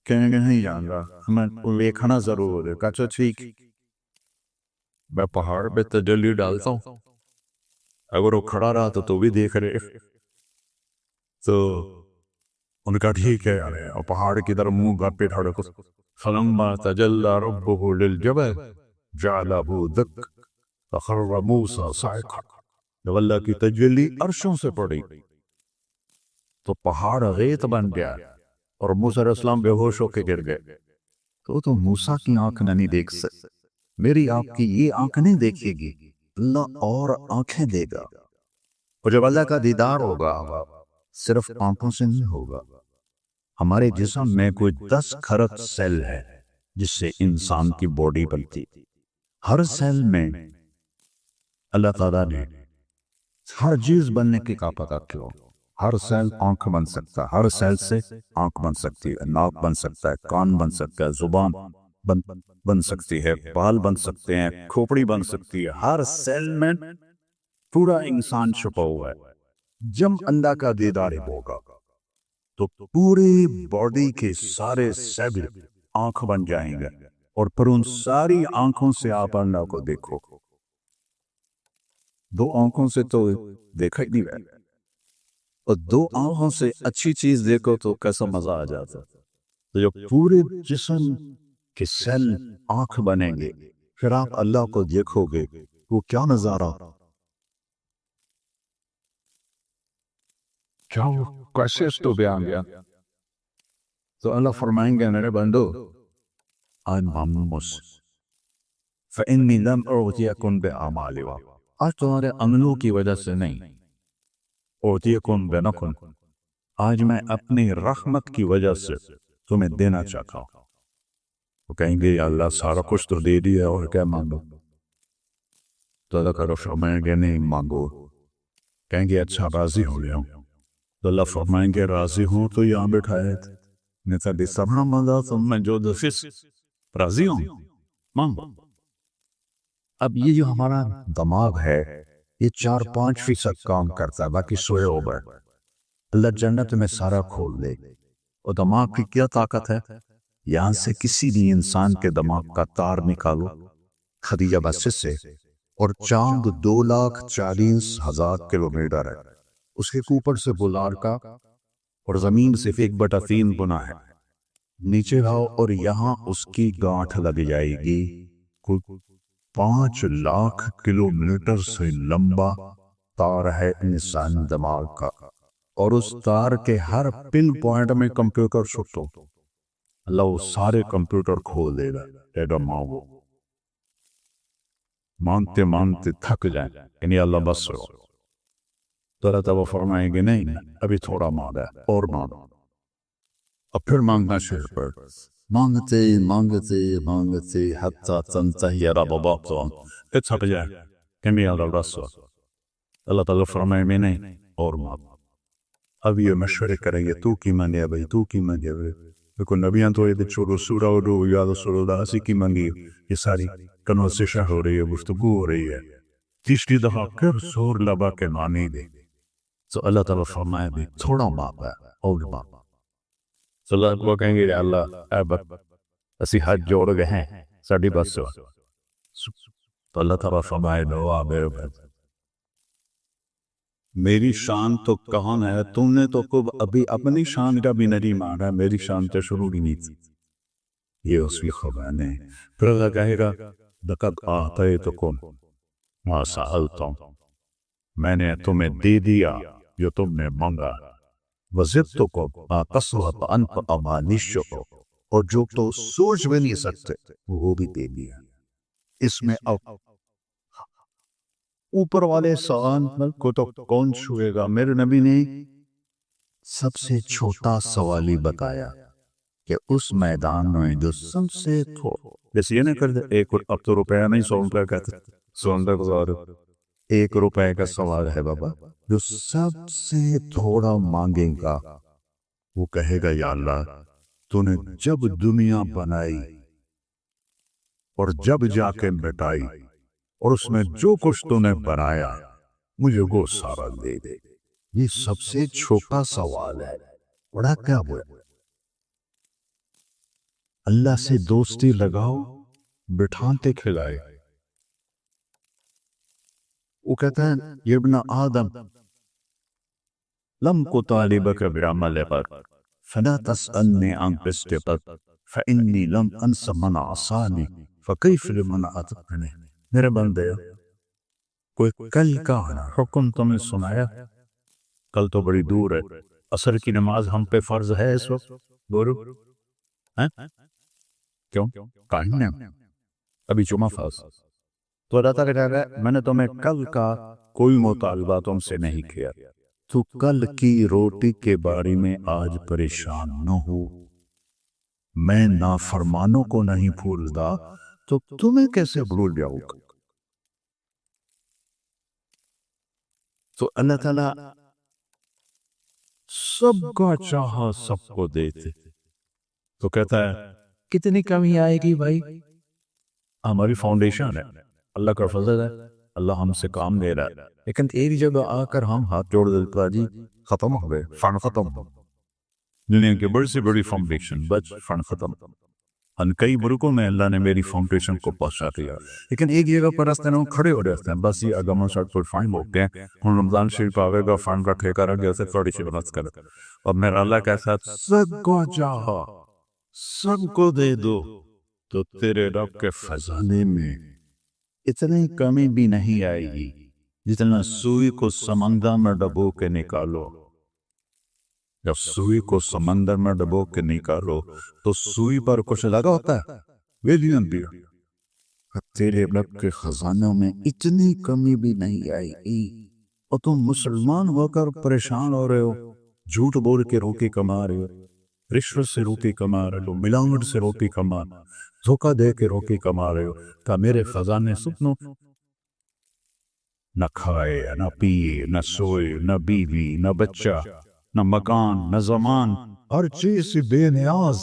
کہیں گے نہیں جان رہا، میں دیکھنا ضرور ہے. کہا ٹھیک، میں پہاڑ پہ تجلی ڈالتا ہوں، اگر وہ کھڑا رہا تو بھی دیکھ رہے. تو ان کا ٹھیک ہے. اور پہاڑ کی طرف منہ گھر پہ ٹھڑے کو فلما تجلی ربہ للجبل جعلہ دک فخر موسیٰ صعقا. جب اللہ کی تجلی عرشوں سے پڑی تو پہاڑ ریت بن گیا اور موسیٰ علیہ السلام بے ہوش ہو کے گر گئے. تو موسیٰ کی آنکھ نہیں دیکھ سکتے، میری آپ کی یہ آنکھ نہیں دیکھے گی، اللہ اور آنکھیں دے گا. اور جب اللہ کا دیدار ہوگا صرف آنکھوں سے نہیں ہوگا. ہمارے جسم میں کوئی 10 کھرب سیل ہے جس سے انسان کی باڈی بنتی. ہر سیل میں اللہ تعالیٰ نے ہر چیز بننے کی قابلیت کیوں. ہر سیل آنکھ بن سکتا ہے، ہر سیل سے آنکھ بن سکتی ہے، ناک بن سکتا ہے، کان بن سکتا ہے، زبان بن سکتی ہے، بال بن سکتے ہیں، کھوپڑی بن سکتی ہے. ہر سیل میں پورا انسان چھپا ہوا ہے. جب اللہ کا دیدار ہوگا تو پوری باڈی کے سارے سیل آنکھ بن جائیں گے اور پھر ان ساری آنکھوں سے آپ اللہ کو دیکھو. 2 آنکھوں سے تو دیکھا ہی نہیں رہا، اور 2 آنکھوں سے اچھی چیز دیکھو تو کیسا مزہ آ جاتا. تو جو پورے جسم کے سیل آنکھ بنیں گے، پھر آپ اللہ کو دیکھو گے، وہ کیا نظارہ، کیا وہ کیسے اس تو بیان گیا. تو اللہ فرمائیں گے میرے بندو آج ماموس فإنی لم أعطیکم بأعمالکم، آج تمہارے عملوں کی وجہ سے نہیں، أعطیکم بنکم، آج میں اپنی رحمت کی وجہ سے تمہیں دینا چاہتا ہوں. وہ کہیں گے یا اللہ سارا کچھ تو دے دیا اور کیا مانگو. تو اللہ کرو فرمائیں گے نہیں مانگو. کہیں گے اچھا راضی ہو گیا ہوں. تو اللہ فرمائیں گے راضی ہوں تو یہاں بٹھائے تھے، نہیں تو سبنا مانگا تو میں جو دفس راضی ہوں مانگو. اب یہ جو ہمارا دماغ ہے یہ 4-5% کام کرتا ہے، باقی سوئے اوبر. اللہ جنت میں سارا کھول دے. اور دماغ کی کیا طاقت ہے؟ یہاں سے کسی بھی انسان کے دماغ کا تار نکالو خدیجہ بس سے، اور چاند 2,40,000 کلومیٹر ہے، اس کے اوپر سے بلار کا اور زمین صرف 1/3 گنا ہے. نیچے لاؤ اور یہاں اس کی گانٹھ لگ جائے گی. 5 لاکھ کلومیٹر سے لمبا تار ہے انسان دماغ کا، اور اس تار کے ہر پن پوائنٹ میں کمپیوٹر شفٹ ہو. اللہ وہ سارے کمپیوٹر کھول دے گا. ایڈا مانگو، مانگتے مانگتے تھک جائیں یعنی اللہ بس ہو. تو اللہ تعالیٰ فرمائیں گے نہیں ابھی تھوڑا مانگا اور مانگو. اور پھر مانگنا شروع کر، مانگتے مانگتے مانگتے حتی تنتہی رباباتون، پھر تھک جائے کہ میں اللہ بس ہو. اللہ تعالیٰ فرمائیں گے نہیں اور مانگو. اب یہ مشورے کریں گے تو کی مانگے بھائی تو کی مانگے بھائی دیکھو نبیان تو یہ چھوڑو سورہ اڈو یا رسول اللہ اسی کی مانگی یہ ساری کنورسیشن ہو رہی ہے گفتگو ہو رہی ہے تیسری دفعہ پھر زور لبا کے مانی دے تو اللہ تعالیٰ فرمائے بھی تھوڑا ماپ ہے اور ماپ تو اللہ کو کہیں گے اللہ اے بک اسی ہاتھ جوڑ گئے ہیں ساڑھی بس سے تو اللہ تعالیٰ فرمائے دعا میرے بھائی میری شان تو کون ہے تم نے تو خوب ابھی اپنی شان کا بھی نہیں مانا میری شان تو شروع ہی نہیں تھی یہ اس کی خبر نہیں پھر اللہ کہے گا لقد آتیتکم ما سألتم میں نے تمہیں دے دیا جو تم نے مانگا وزدتکم ما قصرت انف امانیشکم اور جو تو سوچ بھی نہیں سکتے وہ بھی دے دیا اس میں اب اوپر والے سوال کو تو کون چھوئے گا میرے نبی نے سب سے چھوٹا سوالی بتایا کہ اس میدان میں جو سب سے جیسے یہ نہیں کرتے ایک اب تو روپیہ نہیں 100 روپے کہتے 100 روپے گزار 1 روپے کا سوال ہے بابا جو سب سے تھوڑا مانگے گا وہ کہے گا یا اللہ تو نے جب دنیا بنائی اور جب جا کے مٹائی اور اس میں جو کچھ تو نے بنایا مجھے وہ سارا دے دے یہ سب سے چھوٹا سوال ہے بڑا کیا ہوا اللہ سے دوستی لگاؤ بٹھانتے کھلائے وہ کہتا ہے یہ ابن آدم لم کو طالبک بعمل پر فلا تسألنی عن قسط پر فإنی لم انس من عصانی فکیف لمن عطقنی میرے بندے کوئی کل کا حکم تمہیں سنایا کل تو بڑی دور ہے عصر کی نماز ہم پہ فرض ہے اس وقت بولو کیوں کہیں نہیں ابھی جمعہ فرض تو اللہ تعالیٰ کہہ رہا ہے میں نے تمہیں کل کا کوئی مطالبہ تم سے نہیں کیا تو کل کی روٹی کے بارے میں آج پریشان نہ ہو میں نافرمانوں کو نہیں بھولتا تو تمہیں کیسے بھول جاؤ گا تو اللہ تعالیٰ سب کا چاہا سب کو دیتے تو کہتا ہے کتنی کمی آئے گی بھائی ہماری فاؤنڈیشن ہے اللہ کا فضل ہے اللہ ہم سے کام دے رہا ہے لیکن ایک جگہ آ کر ہم ہاتھ جوڑ دیتا جی ختم ہو گئے فن ختم دنیا کی بڑی سے بڑی فاؤنڈیشن بچ فن ختم ان کئی ملکوں میں اللہ نے میری فاؤنڈیشن کو پہنچا دیا لیکن ایک جگہ پر راستے میں کھڑے ہو جاتے ہیں بس یہ اگمن شرط پر فائن ہوتے ہیں ہم رمضان شریف آوے گا فائن رکھے گا رکھ جیسے تھوڑی سی بنت کر اور میرا اللہ کے ساتھ سب کو چاہا سب کو دے دو تو تیرے رب کے خزانے میں اتنی کمی بھی نہیں آئے گی جتنا سوئی کو سمندر میں ڈبو کے نکالو جب سوئی کو سمندر میں ڈبو کے نکالو تو سوئی پر کچھ لگا ہوتا ہے ویلین بھی تیرے رب کے خزانوں میں اتنی کمی بھی نہیں آئی اور تم مسلمان ہو کر پریشان ہو رہے ہو جھوٹ بول کے روٹی کما رہے ہو رشوت سے روٹی کما رہے ہو ملاوٹ سے روٹی کما دھوکہ دے کے روٹی کما رہے ہو کہ میرے خزانے سپنوں نہ کھائے نہ پیے نہ سوئے نہ بیوی نہ بچہ نہ مکان نہ زمان ہر چیز سے بے نیاز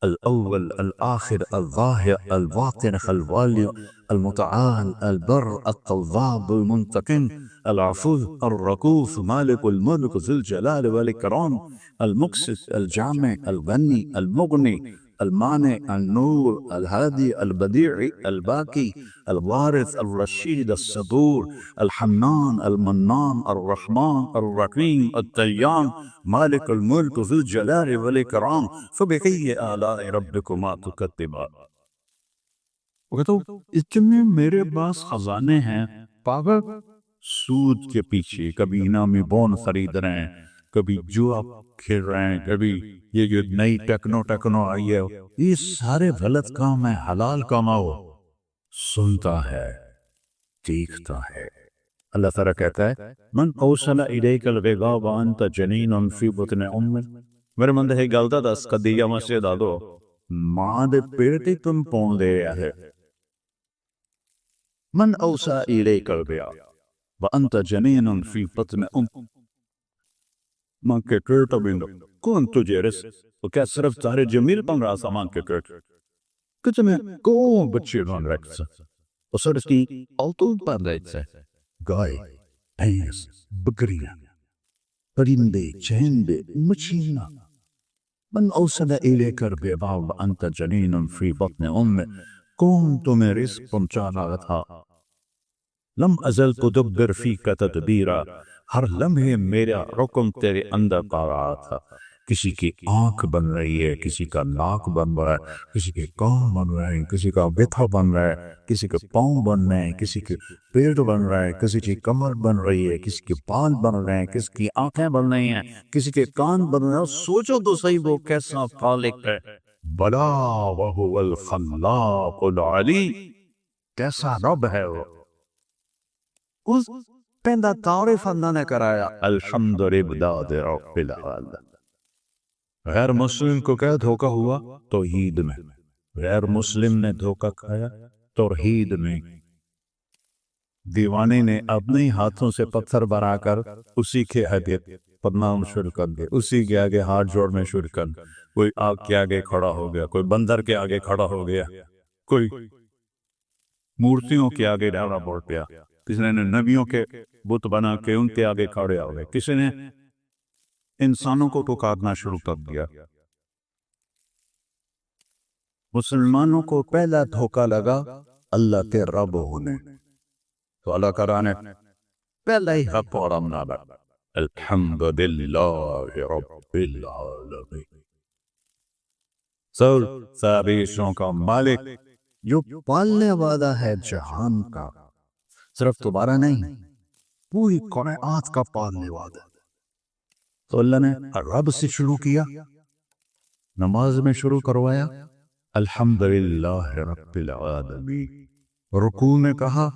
الاول الاخر الظاہر الباطن الوالي المتعال البر التواب المنتقم العفو الرؤوف مالك الملك ذو الجلال والاكرام المقسط الجامع الغني المغني المانع النور الهادي البديع الباقي الوارث الرشيد الصبور الحنان المنان الرحمن الرحيم الديان مالك الملك ذو الجلال والإكرام فبأي آلاء ربكما تكذبان وہ کہتا ہوں اتنے میرے پاس خزانے ہیں پاگل سود کے پیچھے کبھی انعامی بون خرید رہے ہیں کبھی جوا کھیل رہے ہیں کبھی یہ جو نئی ٹیکنو آئی ہے یہ سارے غلط کام ہے حلال کماؤ سنتا ہے دیکھتا ہے اللہ تعالیٰ کہتا ہے من اوصل الیک الغذاء وانت جنین فی بطن امک میرے مند ہے گلتا دس قدیہ مسجد آدھو ماں دے پیٹی تم پون دے رہا ہے من اوصل الیک الغذاء وانت جنین فی بطن امک مانگ کے کرتا بندو کون تجھے رس وہ کیا صرف تارے جمیل بن رہا سا مانگ کے کرتا کچھ میں کون بچے رون رکھتا وہ سرس کی آلتون پر رہتا گائے بھینس بکریاں پرندے چہندے مچھلیاں من اوصل الیک الربا وانت جنین فی بطن امک کون تمہیں رزق پہنچا رہا تھا لم ازل تدبر فیک تدبیرا ہر لمحے میرا حکم تیرے اندر پا رہا تھا کسی کی آنکھ بن رہی ہے کسی کا ناک بن رہا ہے کسی کے کان بن رہے ہیں کسی کا بتھا بن رہا ہے کسی کے پاؤں بن رہے ہیں کسی کے پیٹ بن رہا ہے کسی کی کمر بن رہی ہے کسی کے بال بن رہے ہیں کسی کی آنکھیں بن رہی ہیں کسی کے کان بن رہے ہیں سوچو تو صحیح وہ کیسا خالق ہے بلا وہو الخلاق العلی کیسا رب ہے وہ اس پہندہ تعریف اللہ نے کرایا الحمد للہ رب العالمین غیر مسلم کو کیا دھوکہ ہوا توحید میں غیر مسلم نے دھوکہ کھایا توحید میں دیوانے نے اپنے ہاتھوں سے پتھر بنا کر اسی کے آگے پرنام شروع کر دیا اسی کے آگے ہاتھ جوڑنے شروع کر کوئی آگ کے آگے کھڑا ہو گیا کوئی بندر کے آگے کھڑا ہو گیا کوئی مورتیوں کے آگے ڈالا بوڑ پیا کسی نے نبیوں کے بت بنا کے ان کے آگے کھڑے ہو گئے کسی نے انسانوں کو پکارنا شروع کر دیا مسلمانوں کو پہلا دھوکہ لگا اللہ کے رب ہونے تو اللہ کرانے پہلا ہی حق اور امنا لگا الحمد للہ رب العالمین سر سابیشوں کا مالک جو پالنے والا ہے جہان کا صرف تمہارا نہیں پوری کائنات کا پالنے والا تو اللہ نے رب سے شروع کیا نماز میں شروع کروایا الحمدللہ رب العالمین رکوع میں کہا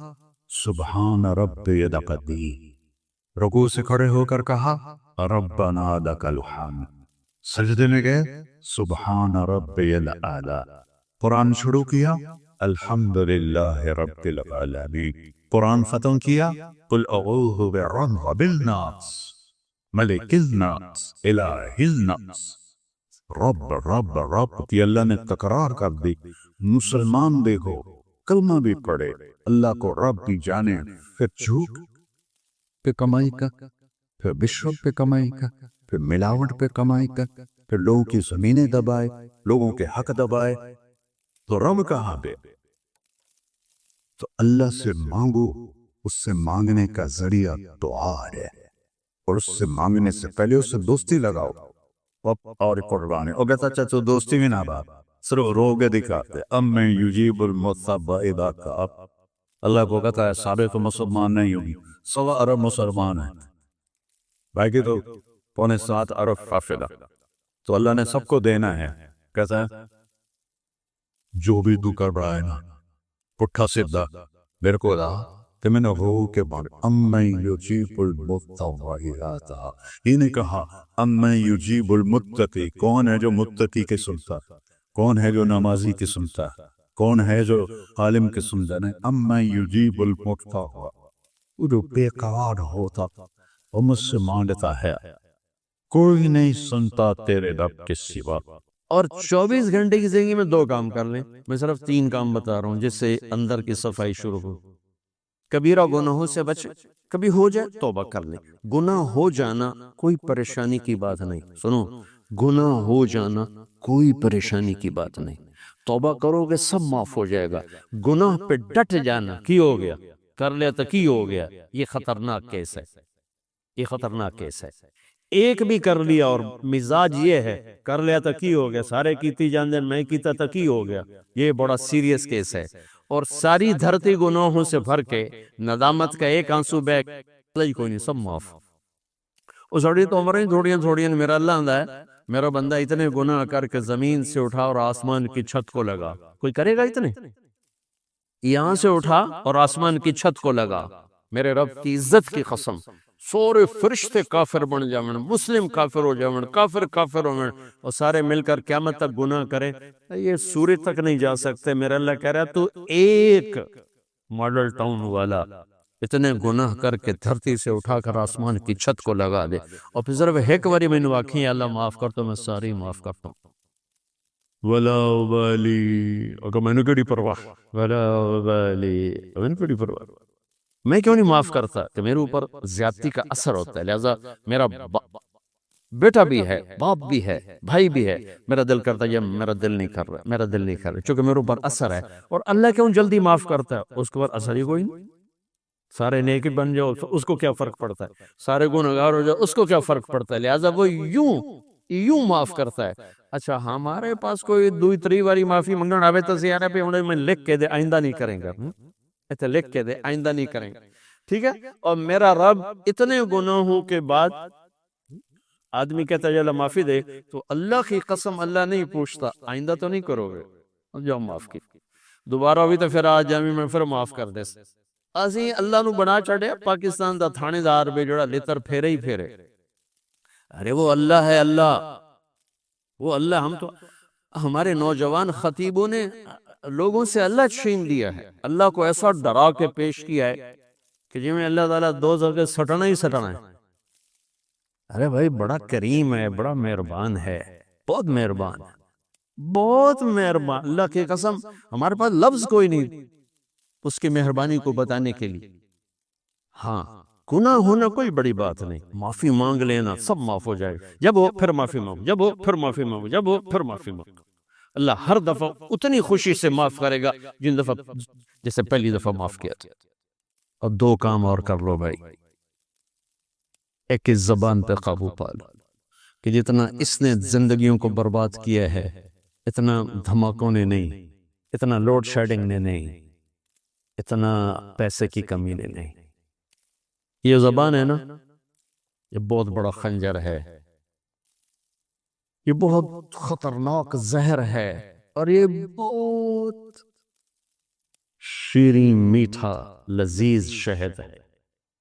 سبحان ربی العظیم رکوع سے کھڑے ہو کر کہا ربنا لک الحمد سجدے میں گئے سبحان ربی الاعلی قرآن شروع کیا الحمدللہ رب العالمین قرآن ختم کیا قل اعوذ برب الناس ملک الناس الہ الناس رب رب رب کی اللہ نے تکرار کر دی مسلمان دیکھو کلمہ بھی پڑھے اللہ کو رب بھی جانے پھر جھوٹ پہ کمائی کا پھر بشرب پہ کمائی کا پھر ملاوٹ پہ کمائی کا پھر لوگوں کی زمینیں دبائے لوگوں کے حق دبائے تو رب کہاں پہ تو اللہ سے مانگو اس سے مانگنے کا ذریعہ دعا ہے اور اس سے مانگنے سے پہلے اس سے دوستی لگاؤ اور قربانے او کہتا چاچو دوستی میں نہ بات صرف روگے دکھاتے ام میں یجیب المصب اذا کعب اللہ کو کہتا ہے سارے تو مسلمان نہیں ہوگی 100 ارب مسلمان ہیں باقی تو 6.25 ارب قافلہ تو اللہ نے سب کو دینا ہے کہتا ہے جو بھی تو کر رہا ہے نا پٹھا سدھا میرے کو دا کہ میں نے روح کے بارے امّن یجیب المضطر اذا دعا یہ نے کہا امّن یجیب المتقی کون ہے جو متقی کے سنتا کون ہے جو نمازی کے سنتا کون ہے جو عالم کے سنتا نہیں امّن یجیب المضطر وہ جو بے قرار ہوتا وہ مجھ سے مانگتا ہے کوئی نہیں سنتا تیرے رب کے سوا اور 24 گھنٹے کی زندگی میں 2 کام کر لیں میں صرف 3 کام بتا رہا ہوں جس سے اندر کی صفائی شروع ہو کبیرہ گناہوں سے بچے کبھی ہو جائے توبہ کر لیں گناہ ہو جانا کوئی پریشانی کی بات نہیں سنو گناہ ہو جانا کوئی پریشانی کی بات نہیں توبہ کرو گے سب معاف ہو جائے گا گناہ پہ ڈٹ جانا کی ہو گیا کر لیا تو کی ہو گیا یہ خطرناک کیس ہے یہ خطرناک کیس ہے ایک بھی کر لیا اور مزاج یہ ہے کر لیا تو کی ہو گیا سارے کیتی جان دین میں کیتا تو کی ہو گیا یہ بڑا سیریس کیس ہے اور ساری دھرتی گناہوں سے بھر کے ندامت کا ایک آنسو بیگ کوئی نہیں سب معاف وہ سڑی تو عمریں تھوڑیاں میرا اللہ آندہ ہے میرا بندہ اتنے گناہ کر کے زمین سے اٹھا اور آسمان کی چھت کو لگا کوئی کرے گا اتنے یہاں سے اٹھا اور آسمان کی چھت کو لگا میرے رب کی عزت کی قسم سورے فرشتے کافر بن جاویں مسلم کافر ہو جاویں کافر ہو اور سارے مل کر قیامت تک گناہ کرے یہ سورج تک نہیں جا سکتے میرا اللہ کہہ رہا تو ایک ماڈل ٹاؤن والا اتنے گناہ کر کے دھرتی سے اٹھا کر آسمان کی چھت کو لگا دے اور پھر صرف ایک باری میں آنکھیں اللہ معاف کر تو میں ساری معاف کرتا ہوں ولا ابالی اگر میں نے کیڑی پرواہ ولا ابالی میں نے کیڑی پرواہ میں کیوں نہیں معاف کرتا کہ میرے اوپر زیادتی کا اثر ہوتا ہے لہذا میرا بیٹا بھی ہے باپ بھی ہے بھائی بھی ہے میرا دل کرتا ہے یہ میرا دل نہیں کر رہا میرا دل نہیں کر رہا چونکہ میرے اوپر اثر ہے اور اللہ کیوں جلدی معاف کرتا ہے اس کے اوپر اثر ہی کوئی نہیں سارے نیک بن جاؤ اس کو کیا فرق پڑتا ہے سارے گنہگار ہو جاؤ اس کو کیا فرق پڑتا ہے لہٰذا وہ یوں معاف کرتا ہے اچھا ہمارے پاس کوئی دوئی تری واری معافی منگنا آوے تو زیادہ پہ انہیں میں لکھ کے دے آئندہ نہیں کریں گا ایسے لکھ کے دے آئندہ نہیں کریں گا ٹھیک ہے اور میرا رب اتنے گناہوں کے بعد آدمی کہتا ہے اللہ معافی دے تو اللہ کی قسم اللہ نہیں پوچھتا آئندہ تو نہیں کرو گے جو معاف کی دوبارہ ہوئی تو پھر آج جامعہ میں پھر معاف کر دے اسی اللہ نو بنا چڑھے پاکستان دا تھانے دار بے جڑا لتر پھیرے ہی پھیرے ارے وہ اللہ ہے اللہ وہ اللہ ہم تو ہمارے نوجوان خطیبوں نے لوگوں سے اللہ چھین لیا ہے اللہ کو ایسا ڈرا کے پیش کیا ہے کہ جی میں اللہ تعالیٰ دو زرگے سٹنا ہی سٹنا ہے ارے بھائی بڑا کریم ہے بڑا مہربان ہے بہت مہربان بہت مہربان اللہ کی قسم ہمارے پاس لفظ کوئی نہیں اس کی مہربانی کو بتانے کے لیے ہاں گناہ ہونا کوئی بڑی بات نہیں معافی مانگ لینا سب معاف ہو جائے جب ہو پھر معافی مانگو جب ہو پھر معافی مانگو جب ہو پھر معافی مانگو اللہ ہر دفعہ اتنی خوشی سے معاف کرے گا جن دفعہ جیسے پہلی دفعہ معاف کیا تھا اور دو کام اور کر لو بھائی ایک اس زبان پہ قابو پا لو کہ جتنا اس نے زندگیوں کو برباد کیا ہے اتنا دھماکوں نے نہیں اتنا لوڈ شیڈنگ نے نہیں اتنا پیسے کی کمی نے نہیں یہ زبان ہے نا یہ بہت بڑا خنجر ہے یہ بہت خطرناک زہر ہے اور یہ بہت شیریں میٹھا لذیذ شہد ہے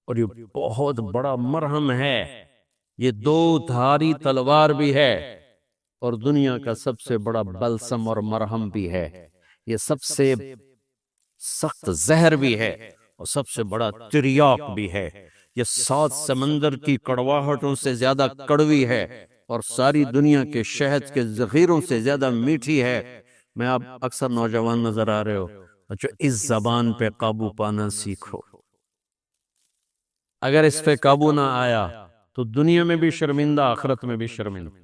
اور یہ بہت بڑا مرہم ہے یہ دو دھاری تلوار بھی ہے اور دنیا کا سب سے بڑا بلسم اور مرہم بھی ہے یہ سب سے سخت زہر بھی ہے اور سب سے بڑا تریاک بھی ہے یہ 7 سمندر کی کڑواہٹوں سے زیادہ کڑوی ہے اور ساری دنیا کے شہد کے ذخیروں سے زیادہ میٹھی ہے میں آپ اکثر نوجوان نظر آ رہے ہو جو اس زبان پہ قابو پانا سیکھو اگر اس پہ قابو نہ آیا تو دنیا میں بھی شرمندہ آخرت میں بھی شرمندہ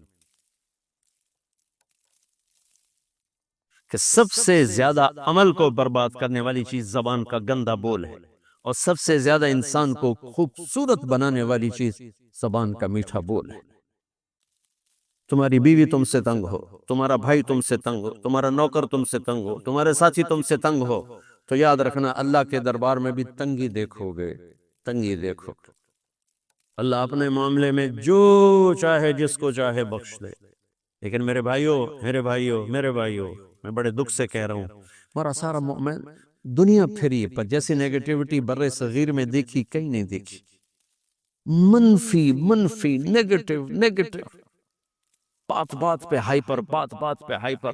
کہ سب سے زیادہ عمل کو برباد کرنے والی چیز زبان کا گندا بول ہے اور سب سے زیادہ انسان کو خوبصورت بنانے والی چیز زبان کا میٹھا بول ہے تمہاری بیوی تم سے تنگ ہو تمہارا بھائی تم سے تنگ ہو تمہارا نوکر تم سے تنگ ہو تمہارے ساتھی تم سے تنگ ہو تو یاد رکھنا اللہ کے دربار میں بھی تنگی دیکھو گے تنگی دیکھو اللہ اپنے معاملے میں جو چاہے جس کو چاہے بخش دے لیکن میرے بھائیوں میں بڑے دکھ سے کہہ رہا ہوں ہمارا سارا مومن دنیا پھری پر جیسی نیگیٹیوٹی برے صغیر میں دیکھی کہیں نہیں دیکھی منفی نیگیٹیو بات پہ ہائپر بات پہ ہائپر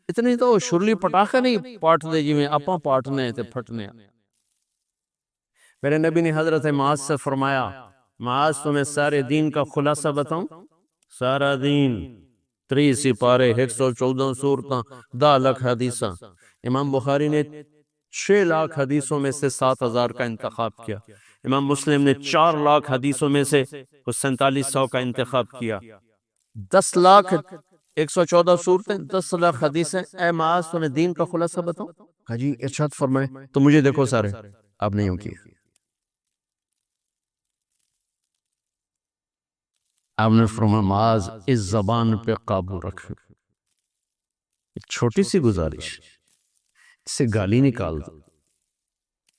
اتنی تو شرلی پٹاخہ نہیں پاٹ دے جی میں اپاں پاٹنے تے پھٹنے میرے نبی نے حضرت معاذ سے فرمایا معاذ تمہیں سارے دین کا خلاصہ بتاؤں سارا دین 3 سپارے 114 سورتاں 10 لاکھ حدیثاں امام بخاری نے 6 لاکھ حدیثوں میں سے 7000 کا انتخاب کیا امام مسلم نے 4 لاکھ حدیثوں میں سے 4700 کا انتخاب کیا 10 لاکھ 114 سورتیں 10 لاکھ حدیثیں اے معاذ تمہیں دین کا خلاصہ بتاؤں کہا جی ارشاد فرمائے تو مجھے دیکھو سارے آپ نہیں ہوں کی آپ نے فرمایا معاذ اس زبان پہ قابو رکھ چھوٹی سی گزارش اس سے گالی نکال دو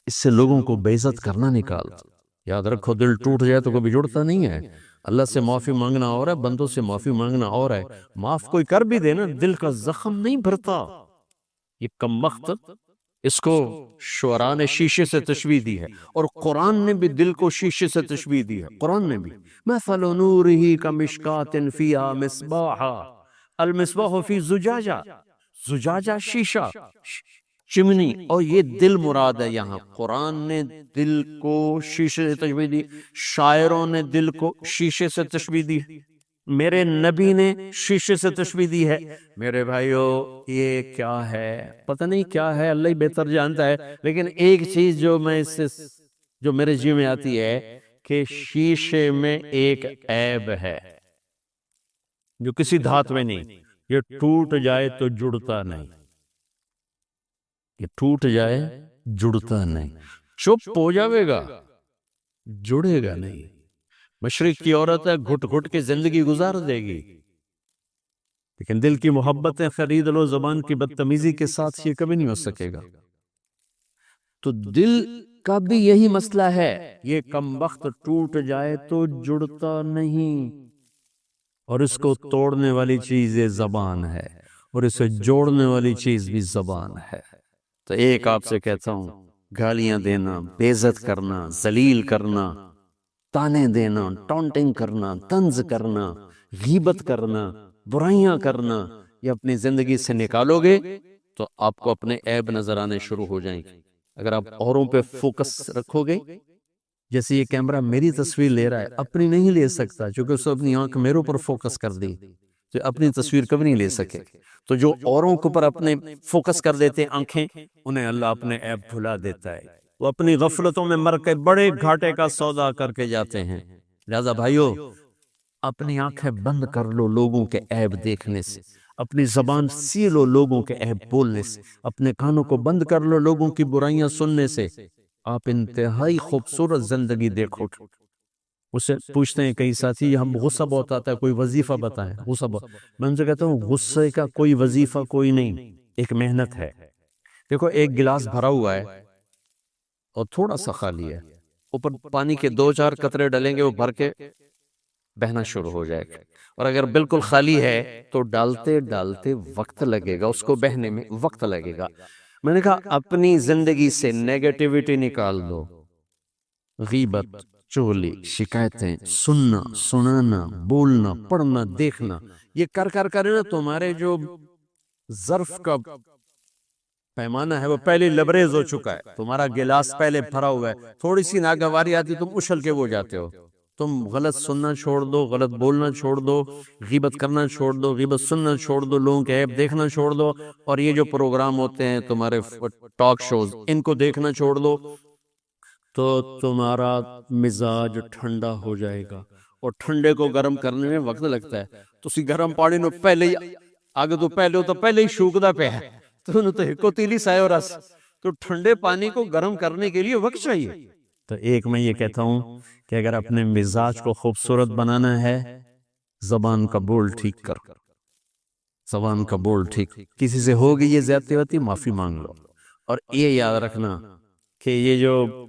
اس سے لوگوں کو بے عزت کرنا نکال دو یاد رکھو دل ٹوٹ جائے تو کبھی جڑتا نہیں ہے اللہ سے معافی مانگنا اور ہے بندوں سے معافی مانگنا اور ہے معاف کوئی کر بھی دے نا دل کا زخم نہیں بھرتا یہ کم وقت اس کو شعراء نے شیشے سے تشبیہ دی ہے اور قرآن نے بھی دل کو شیشے سے تشبیہ دی ہے قرآن نے بھی مثل نورہ کمشکات فیہا مصباح المصباح فی زجاجہ زجاجہ شیشہ چمنی، اور یہ دل مراد ہے یہاں۔ قرآن نے دل کو شیشے سے تشبیہ دی، شاعروں نے دل کو شیشے سے تشبیہ دی، میرے نبی نے شیشے سے تشبیہ دی ہے۔ میرے بھائیو یہ کیا ہے؟ پتہ نہیں کیا ہے، اللہ ہی بہتر جانتا ہے، لیکن ایک چیز جو میں اس سے جو میرے جی میں آتی ہے کہ شیشے میں ایک عیب ہے جو کسی دھات میں نہیں، یہ ٹوٹ جائے تو جڑتا نہیں، یہ ٹوٹ جائے جڑتا نہیں، چپ ہو جاوے گا جڑے گا نہیں۔ مشرق کی عورت ہے، گھٹ گھٹ کے زندگی گزار دے گی، لیکن دل کی محبتیں خرید لو زبان کی بدتمیزی کے ساتھ، یہ کبھی نہیں ہو سکے گا۔ تو دل کا بھی یہی مسئلہ ہے، یہ کم وقت ٹوٹ جائے تو جڑتا نہیں، اور اس کو توڑنے والی چیز یہ زبان ہے، اور اسے جوڑنے والی چیز بھی زبان ہے۔ تو ایک آپ سے کہتا ہوں، گالیاں دینا، بے عزت کرنا، ذلیل کرنا، تانے دینا، ٹونٹنگ کرنا، طنز کرنا، غیبت کرنا، برائیاں کرنا، یہ اپنی زندگی سے نکالو گے تو آپ کو اپنے عیب نظر آنے شروع ہو جائیں گے۔ اگر آپ اوروں پہ فوکس رکھو گے، جیسے یہ کیمرہ میری تصویر لے رہا ہے، اپنی نہیں لے سکتا، چونکہ اس نے اپنی آنکھ میرے اوپر فوکس کر دی، تو اپنی تصویر کبھی نہیں لے سکے۔ تو جو اوروں کے اوپر اپنے فوکس کر دیتے ہیں آنکھیں، انہیں اللہ اپنے عیب بھلا دیتا ہے، وہ اپنی غفلتوں میں مر کے بڑے گھاٹے کا سودا کر کے جاتے ہیں۔ لہذا بھائیو، اپنی آنکھیں بند کر لو لوگوں کے عیب دیکھنے سے، اپنی زبان سی لو لوگوں کے عیب بولنے سے، اپنے کانوں کو بند کر لو لوگوں کی برائیاں سننے سے، آپ انتہائی خوبصورت زندگی دیکھو۔ اسے پوچھتے ہیں کئی ساتھی، ہم غصہ بہت آتا ہے، کوئی وظیفہ بتائیں، غصہ بہت۔ میں ان سے کہتا ہوں غصے کا کوئی وظیفہ کوئی نہیں، ایک محنت ہے۔ دیکھو ایک گلاس بھرا ہوا ہے اور تھوڑا سا خالی ہے، اوپر پانی کے 2-4 قطرے ڈلیں گے، وہ بھر کے بہنا شروع ہو جائے گا، اور اگر بالکل خالی ہے تو ڈالتے ڈالتے وقت لگے گا، اس کو بہنے میں وقت لگے گا۔ میں نے کہا اپنی زندگی سے نیگیٹیوٹی نکال دو، غیبت، چغلی، شکایتیں، سننا، سنانا، بولنا، پڑھنا، دیکھنا، یہ کر کر کر نا تمہارے جو ظرف کا پیمانہ ہے وہ پہلے لبریز ہو چکا ہے، تمہارا گلاس پہلے بھرا ہوا ہے، تھوڑی سی ناگواری آتی تم اچھل کے وہ جاتے ہو۔ تم غلط سننا چھوڑ دو، غلط بولنا چھوڑ دو، غیبت کرنا چھوڑ دو، غیبت سننا چھوڑ دو، لوگوں کے عیب دیکھنا چھوڑ دو، اور یہ جو پروگرام ہوتے ہیں تمہارے ٹاک شوز، ان کو دیکھنا چھوڑ دو، تو تمہارا مزاج ٹھنڈا ہو جائے گا۔ اور ٹھنڈے کو گرم کرنے میں وقت لگتا ہے، تو اسی گرم پانی نو پہلے ہی آگے تو پہلے ہو تو پہلے ہی شوکدہ پہ ہے، تو انہوں تو ہکو تیلی سائے اور رس، تو ٹھنڈے پانی کو گرم کرنے کے لیے وقت چاہیے۔ تو ایک میں یہ کہتا ہوں کہ اگر اپنے مزاج کو خوبصورت بنانا ہے، زبان کا بول ٹھیک کر، زبان کا بول ٹھیک، کسی سے ہوگی یہ زیادتی ہوتی معافی مانگ لو، اور یہ یاد رکھنا کہ یہ جو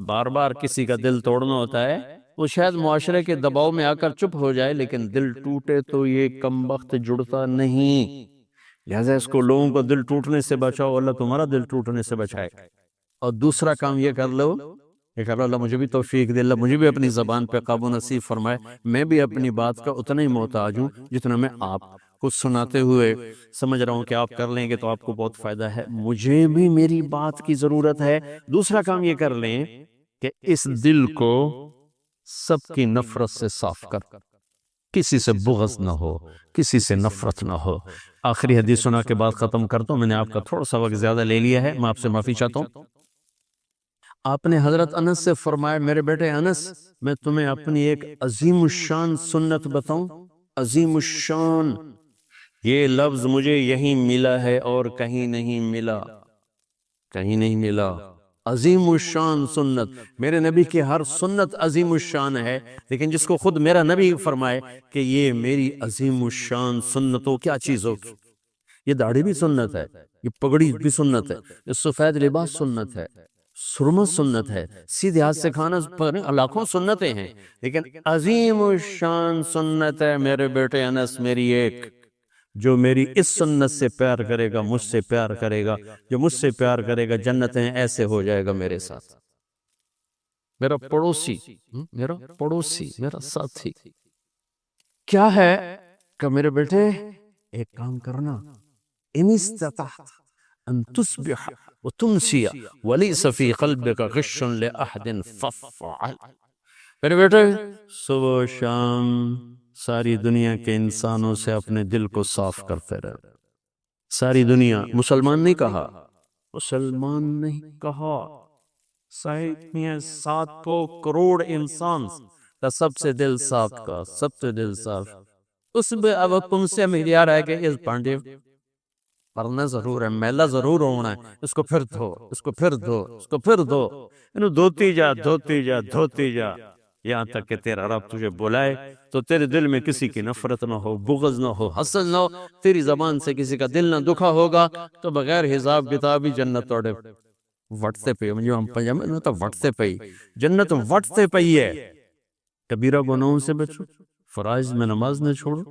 بار بار کسی کا دل توڑنا ہوتا ہے وہ شاید معاشرے کے دباؤ میں آ کر چپ ہو جائے، لیکن دل ٹوٹے تو یہ کم وقت جڑتا نہیں۔ لہذا اس کو لوگوں کو دل ٹوٹنے سے بچاؤ، اللہ تمہارا دل ٹوٹنے سے بچائے۔ اور دوسرا کام یہ کر لو، اللہ مجھے بھی توفیق دے، اللہ مجھے بھی اپنی زبان پہ قابو نصیب فرمائے، میں بھی اپنی بات کا اتنا ہی محتاج ہوں جتنا میں آپ کو سناتے ہوئے سمجھ رہا ہوں کہ آپ کر لیں گے تو آپ کو بہت فائدہ ہے، مجھے بھی میری بات کی ضرورت ہے۔ دوسرا کام یہ کر لیں کہ اس دل کو سب کی نفرت سے صاف کر، کسی سے بغض نہ ہو، کسی سے نفرت نہ ہو۔ آخری حدیث سنا کے بعد ختم کرتا ہوں، میں نے آپ کا تھوڑا سا وقت زیادہ لے لیا ہے، میں آپ سے معافی چاہتا ہوں۔ آپ نے حضرت انس سے فرمایا، میرے بیٹے انس، میں تمہیں اپنی ایک عظیم الشان سنت بتاؤں؟ عظیم الشان، یہ لفظ مجھے یہیں ملا ہے اور کہیں نہیں ملا، کہیں نہیں ملا۔ عظیم الشان سنت، میرے نبی کی ہر سنت عظیم الشان ہے، لیکن جس کو خود میرا نبی فرمائے کہ یہ میری عظیم الشان سنت ہو، کیا چیز ہو؟ یہ داڑھی بھی سنت ہے، یہ پگڑی بھی سنت ہے، یہ سفید لباس سنت ہے، سرمہ سنت ہے، سیدھے ہاتھ سے کھانا، لاکھوں سنتیں ہیں، لیکن عظیم الشان سنت ہے میرے بیٹے انس میری ایک، جو میری اس سنت سے پیار کرے گا مجھ سے پیار کرے گا، جو مجھ سے پیار کرے گا جنتیں ایسے ہو جائے گا میرے ساتھ۔ میرا پڑوسی، میرا ساتھی کیا ہے کہ میرے بیٹے ایک کام کرنا، ان استطاعت ان تصبح وتمسی ولیس فی قلبک غش لأحد فافعل. میرے بیٹے صبح و شام ساری دنیا کے انسانوں سے اپنے دل کو صاف کرتے رہے. ساری دنیا، مسلمان نہیں کہا، مسلمان نہیں کہا، 7 کروڑ انسان کا سب سے دل صاف کا، سب سے دل صاف. اس میں اب تم سے میرا ہے کہ اس پانڈے پڑھنا ضرور ہے، میلا ضرور ہونا ہے، اس کو پھر دھو، اس کو پھر دھو، اس کو پھر دھو، انہوں دھوتی جا دھوتی جا دھوتی جا، یہاں تک کہ تیرا رب تجھے بلائے تو تیرے دل میں کسی کی نفرت نہ ہو، بغض نہ ہو، حسد نہ ہو، تیری زبان سے کسی کا دل نہ دکھا ہوگا تو بغیر حساب کتاب ہی جنت توڑے وٹتے پئی. مجھے ہم پنجابی میں تو وٹتے پئی، جنت وٹتے پئی ہے. کبیرہ گناہوں سے بچو، فرائض میں نماز نہ چھوڑو،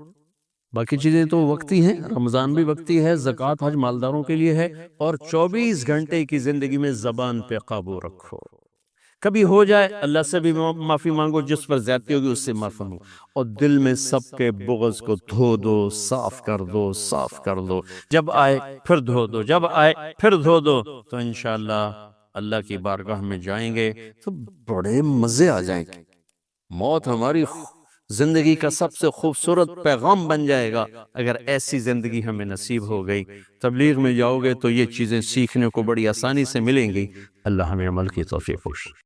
باقی چیزیں تو وقتی ہیں، رمضان بھی وقتی ہے، زکوٰۃ حج مالداروں کے لیے ہے، اور 24 گھنٹے کی زندگی میں زبان پہ قابو رکھو. کبھی ہو جائے اللہ سے بھی معافی مانگو، جس پر زیادتی ہوگی اس سے معافی مانگو، اور دل میں سب کے بغض کو دھو دو، صاف کر دو، صاف کر دو. جب آئے پھر دھو دو، جب آئے پھر دھو دو، تو انشاءاللہ اللہ کی بارگاہ میں جائیں گے تو بڑے مزے آ جائیں گے. موت ہماری زندگی کا سب سے خوبصورت پیغام بن جائے گا اگر ایسی زندگی ہمیں نصیب ہو گئی. تبلیغ میں جاؤ گے تو یہ چیزیں سیکھنے کو بڑی آسانی سے ملیں گی. اللہ ہمیں عمل کی توفیق بخشے.